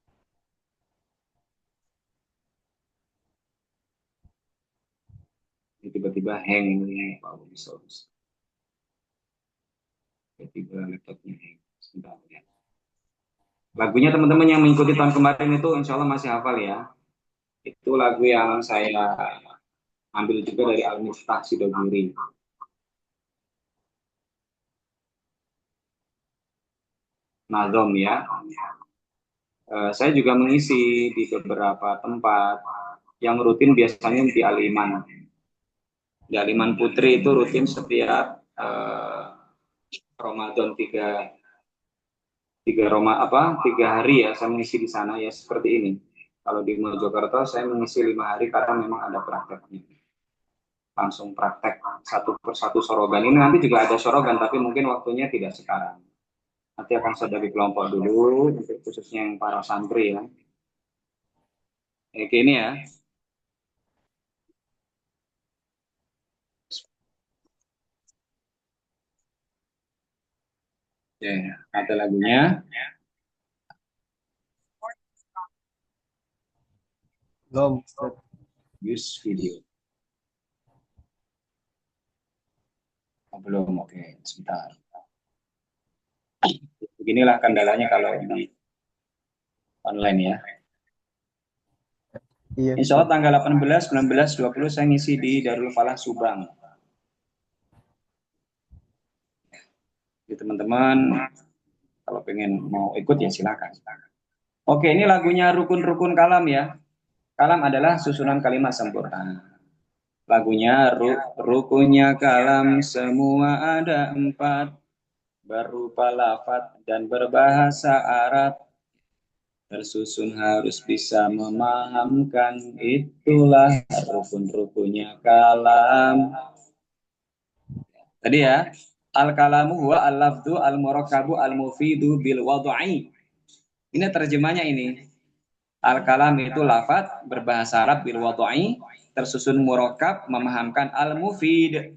Ini tiba-tiba hang ini, Pak bisa. Tiba-tiba laptopnya hang. Sebentar ya. Lagunya teman-teman yang mengikuti tahun kemarin itu insya Allah masih hafal ya. Itu lagu yang saya ambil juga dari Al-Miftah Sidogiri. Nazom ya. Saya juga mengisi di beberapa tempat yang rutin biasanya di Aliman. Di Aliman Putri itu rutin setiap Ramadan tiga hari ya saya mengisi di sana ya seperti ini. Kalau di Mojokerto saya mengisi 5 hari karena memang ada prakteknya. Langsung praktek satu persatu sorogan ini nanti juga ada sorogan tapi mungkin waktunya tidak sekarang. Nanti akan saya bagi kelompok dulu untuk khususnya yang para santri ya. Oke ini ya. Ya, ada lagunya. Belum, Ustaz. Use video. Oh, belum, oke, sebentar. Beginilah kendalanya kalau di online ya. Iya, Insya Ustaz. Allah tanggal 18, 19, 20 saya ngisi di Darul Falah Subang. Jadi teman-teman kalau pengen mau ikut ya silakan. Oke, ini lagunya Rukun-Rukun Kalam ya. Kalam adalah susunan kalimat sempurna. Lagunya rukunnya kalam semua ada 4, berupa lafaz dan berbahasa Arab. Tersusun harus bisa memahamkan, itulah rukun-rukunnya kalam. Tadi ya, al-kalamu huwa al-lafdu al-murakabu al-mufidu bil wadu'i. Ini terjemahnya ini. Al-kalam itu lafaz berbahasa Arab bil wadu'i, tersusun murakab memahamkan al-mufid.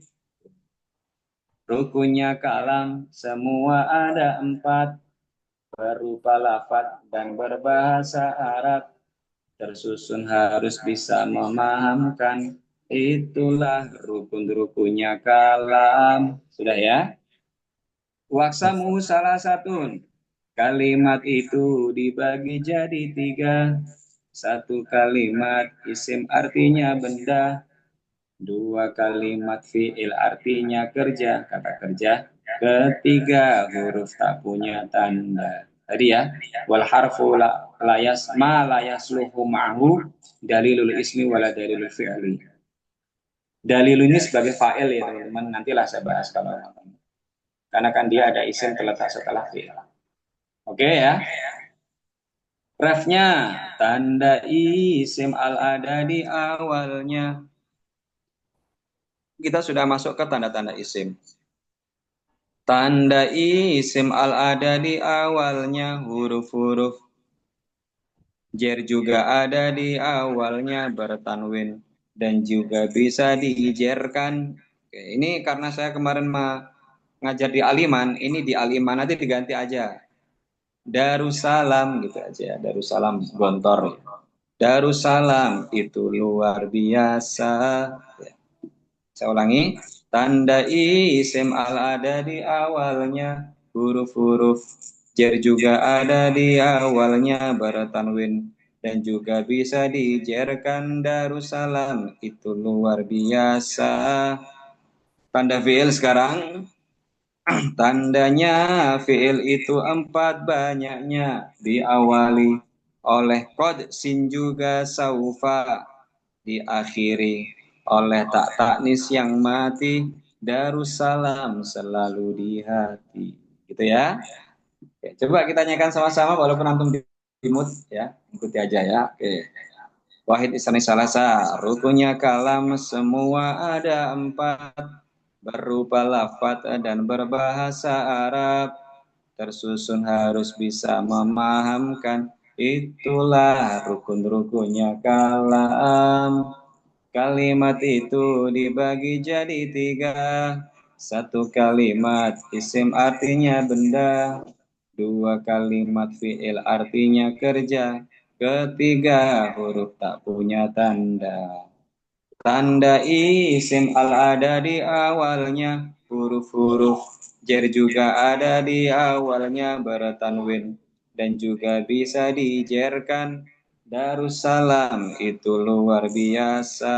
Rukunnya kalam semua ada 4, berupa lafaz dan berbahasa Arab. Tersusun harus bisa memahamkan, itulah rukun-rukunnya kalam. Sudah ya? Waksamu salah satu. Kalimat itu dibagi jadi 3. Satu kalimat isim artinya benda. 2 kalimat fi'il artinya kerja, kata kerja. Ketiga huruf tak punya tanda. Tadi ya, wal harfu la yasluhu ma'hu dalilul ismi wala dalilul fi'li. Dalil ini sebagai fa'il ya teman-teman, nantilah saya bahas kalau karena kan dia ada isim terletak setelah fi'il. Oke ya. Refnya tanda isim al ada di awalnya. Kita sudah masuk ke tanda-tanda isim. Tanda isim al ada di awalnya huruf-huruf jer juga ada di awalnya bertanwin dan juga bisa dijerkan. Oke, ini karena saya kemarin ngajar di Aliman, ini di Aliman nanti diganti aja. Darussalam gitu aja, Darussalam Gontor. Darussalam itu luar biasa. Ya, saya ulangi, tanda isim al ada di awalnya, huruf-huruf jar juga ada di awalnya bertanwin dan juga bisa dijerkan. Darussalam itu luar biasa. Tanda fiil sekarang. Tandanya fiil itu empat, banyaknya diawali oleh qad, sin juga saufa, diakhiri oleh tak taknis yang mati. Darussalam selalu di hati. Gitu ya. Oke, coba kita nyanyikan sama-sama walaupun antum di mood ya. Ikuti aja ya. Oke. Wahid isani salasa, rukunnya kalam semua ada empat, berupa lafaz dan berbahasa Arab, tersusun harus bisa memahamkan, itulah rukun-rukunnya kalam. Kalimat itu dibagi jadi tiga, satu kalimat isim artinya benda, dua kalimat fiil artinya kerja, ketiga huruf tak punya tanda. Tanda isim al ada di awalnya, huruf-huruf jar juga ada di awalnya bertanwin dan juga bisa dijerkan. Darussalam itu luar biasa.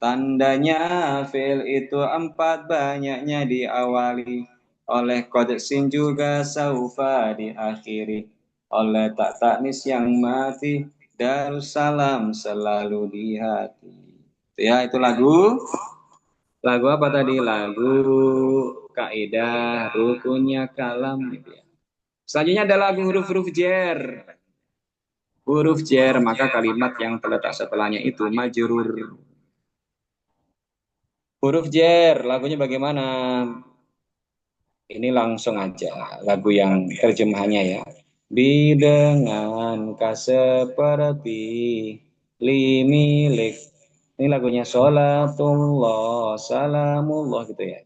Tandanya fi'il itu empat, banyaknya diawali oleh qad, sin juga saufa, diakhiri oleh tak taknis yang mati. Darussalam selalu di hati. Ya, itu lagu. Lagu apa tadi? Lagu kaidah rukunnya kalam gitu ya. Selanjutnya ada lagu huruf-huruf jer. Huruf jer, maka kalimat yang terletak setelahnya itu majrur. Huruf jer, lagunya bagaimana? Ini langsung aja lagu yang terjemahannya ya. Dengan seperti limilik. Ini lagunya sholatullah, salamullah gitu ya.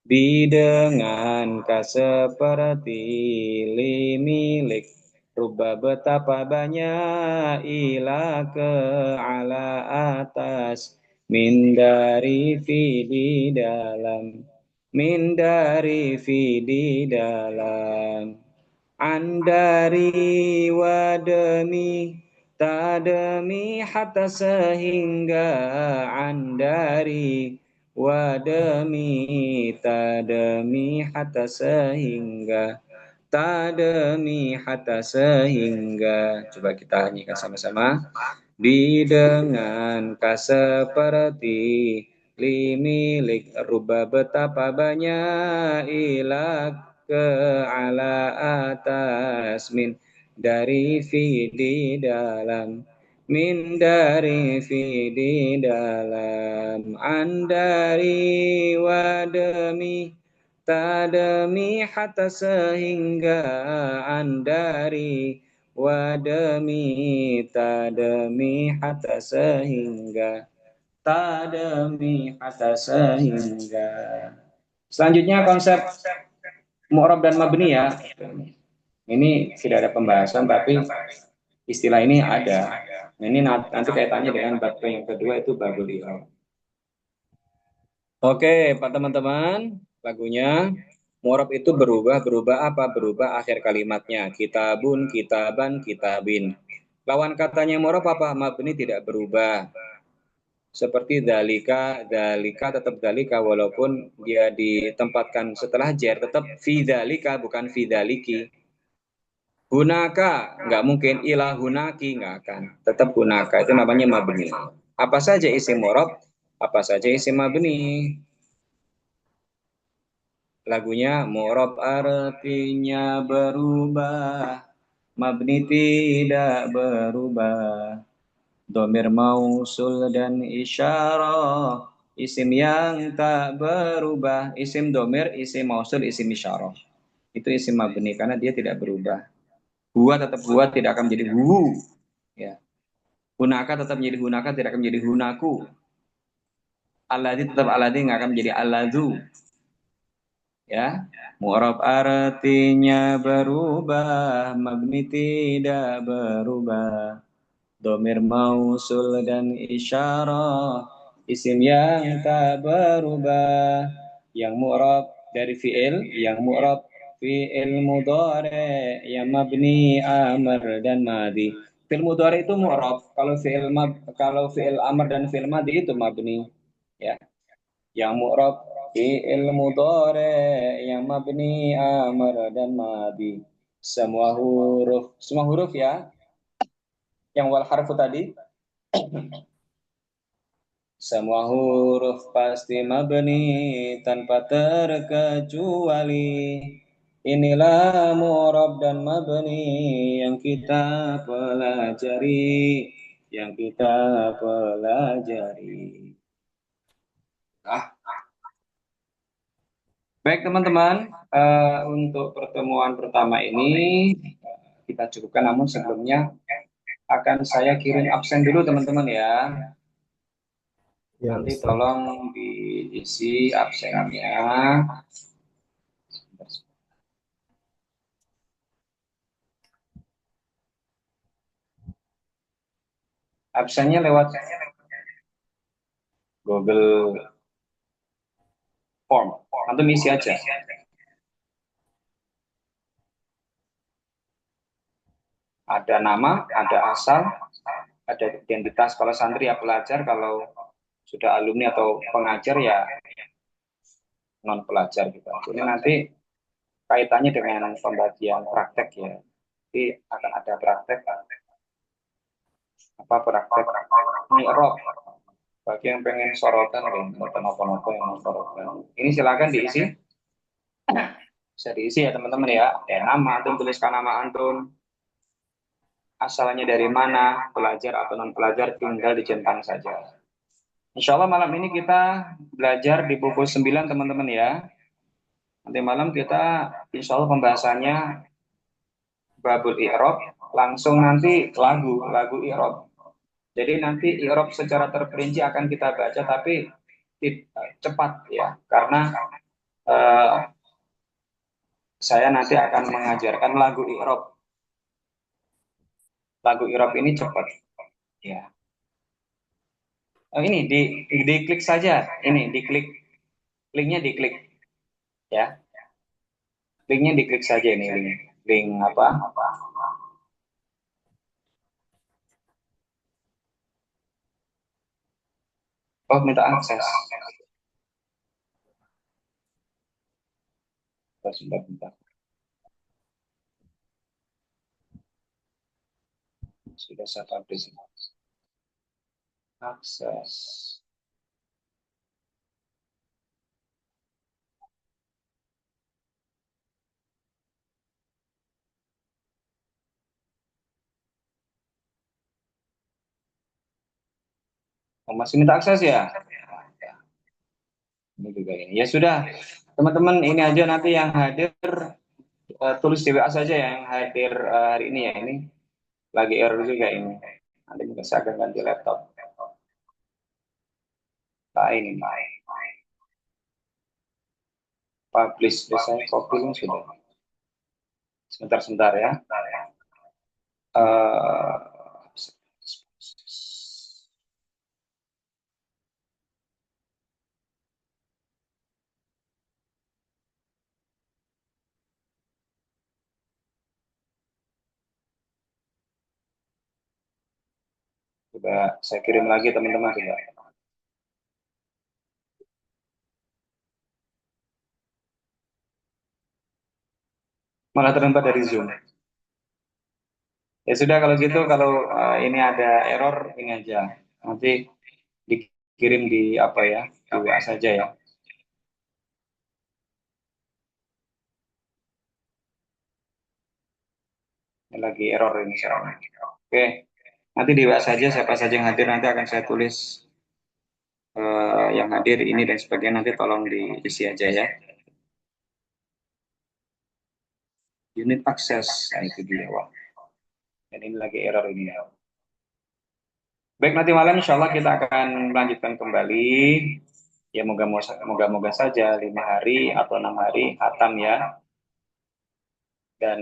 Dengan seperti limilik. Rubah betapa banyak ila ke ala atas. Min dari fi di dalam. Min dari fi di dalam. Andari wademi tademi hatta sehingga andari wademi tademi hatta sehingga tademi hatta sehingga. Coba kita nyanyikan sama-sama. Dengan seperti limilik, rubah betapa banyak ilah ke ala atas, min dari fi di dalam, min dari fi di dalam, andari wademi tademi hatta sehingga andari wademi tademi hatta sehingga tademi hatta sehingga. Selanjutnya konsep mu'rab dan mabni ya. Ini tidak ada pembahasan tapi istilah ini ada. Ini nanti kaitannya dengan bab yang kedua itu babul i'rab. Oke, Pak teman-teman, lagunya mu'rab itu berubah apa? Berubah akhir kalimatnya. Kitabun, kitaban, kitabin. Lawan katanya mu'rab apa? Mabni tidak berubah. Seperti dalika, dalika tetap dalika walaupun dia ditempatkan setelah jar, tetap fi dalika bukan fi daliki. Hunaka nggak mungkin, ilah hunaki nggak akan, tetap hunaka, itu namanya mabni. Apa saja isim mu'rab, apa saja isim mabni. Lagunya mu'rab artinya berubah, mabni tidak berubah. Domir mausul dan isyarah Isim yang tak berubah, isim domir, isim mausul, isim isyarah. Itu isim mabni karena dia tidak berubah. Huwa tetap huwa, tidak akan menjadi hu. Ya. Hunaka tetap menjadi hunaka, tidak akan menjadi hunaku. Alladzi tetap alladzi, nggak akan menjadi alladzu. Ya. Mu'rab artinya berubah, mabni tidak berubah. Domir mausul dan isyarah, isim yang tak berubah, yang mu'rab dari fi'il, yang mu'rab fi'il mudhari, yang mabni amr dan madi. Fi'il mudhari itu mu'rab, kalau fi'il amr dan fi'il madi itu mabni. Ya, yang mu'rab fi'il mudhari, yang mabni amr dan madi. Semua huruf ya, yang wal harfu tadi. Semua huruf pasti mabni tanpa terkecuali. Inilah mu'rab dan mabni yang kita pelajari, yang kita pelajari. Ah, baik teman-teman, untuk pertemuan pertama ini kita cukupkan. Namun sebelumnya akan saya kirim absen dulu teman-teman ya. Ya, Nanti Ustaz. tolong diisi absennya. Absennya lewat Google Form. Nanti isi aja. Ada nama, ada asal, ada identitas. Kalau santri ya pelajar, kalau sudah alumni atau pengajar ya non pelajar gitu. Ini nanti kaitannya dengan pembagian praktek ya. Jadi akan ada praktek praktek mi'rab. Bagi yang pengen sorotan dan nopo-nopo yang mau sorotan. Ini silakan diisi. Bisa diisi ya teman-teman ya. Ya nama antum, tuliskan nama antum, asalnya dari mana, pelajar atau non pelajar, tinggal dicentang saja. Insya Allah malam ini kita belajar di buku 9 teman-teman ya. Nanti malam kita insya Allah pembahasannya babul i'rab, langsung nanti lagu i'rab. Jadi nanti i'rab secara terperinci akan kita baca, tapi cepat ya, karena eh, saya nanti akan mengajarkan lagu i'rab. Lagu i'rab ini cepat ya. Ini diklik saja, ini diklik, linknya diklik ya, linknya diklik saja, ini link apa, oh minta akses, sebentar, sudah saya publish akses. Oh, masih minta akses ya. Ini juga ini ya sudah teman-teman, ini aja nanti yang hadir tulis di WA saja ya, yang hadir hari ini ya. Ini lagi error juga ini, nanti mungkin saya akan ganti laptop. Nah ini publish, biasanya copy ini sudah. Sebentar ya. Eh, Sudah saya kirim lagi teman-teman juga. Malah terlambat dari Zoom. Ya sudah kalau gitu, kalau ini ada error ini aja. Nanti dikirim di apa ya, di WA saja ya. Ini lagi error ini soalnya. Oke, nanti di WA saja, siapa saja yang hadir nanti akan saya tulis yang hadir ini dan sebagainya nanti tolong diisi aja ya. Unit akses, nah itu dia, Wak. Dan ini lagi error ini ya. Baik, nanti malam insya Allah kita akan melanjutkan kembali. Ya moga-moga saja 5 hari atau 6 hari hatam ya. Dan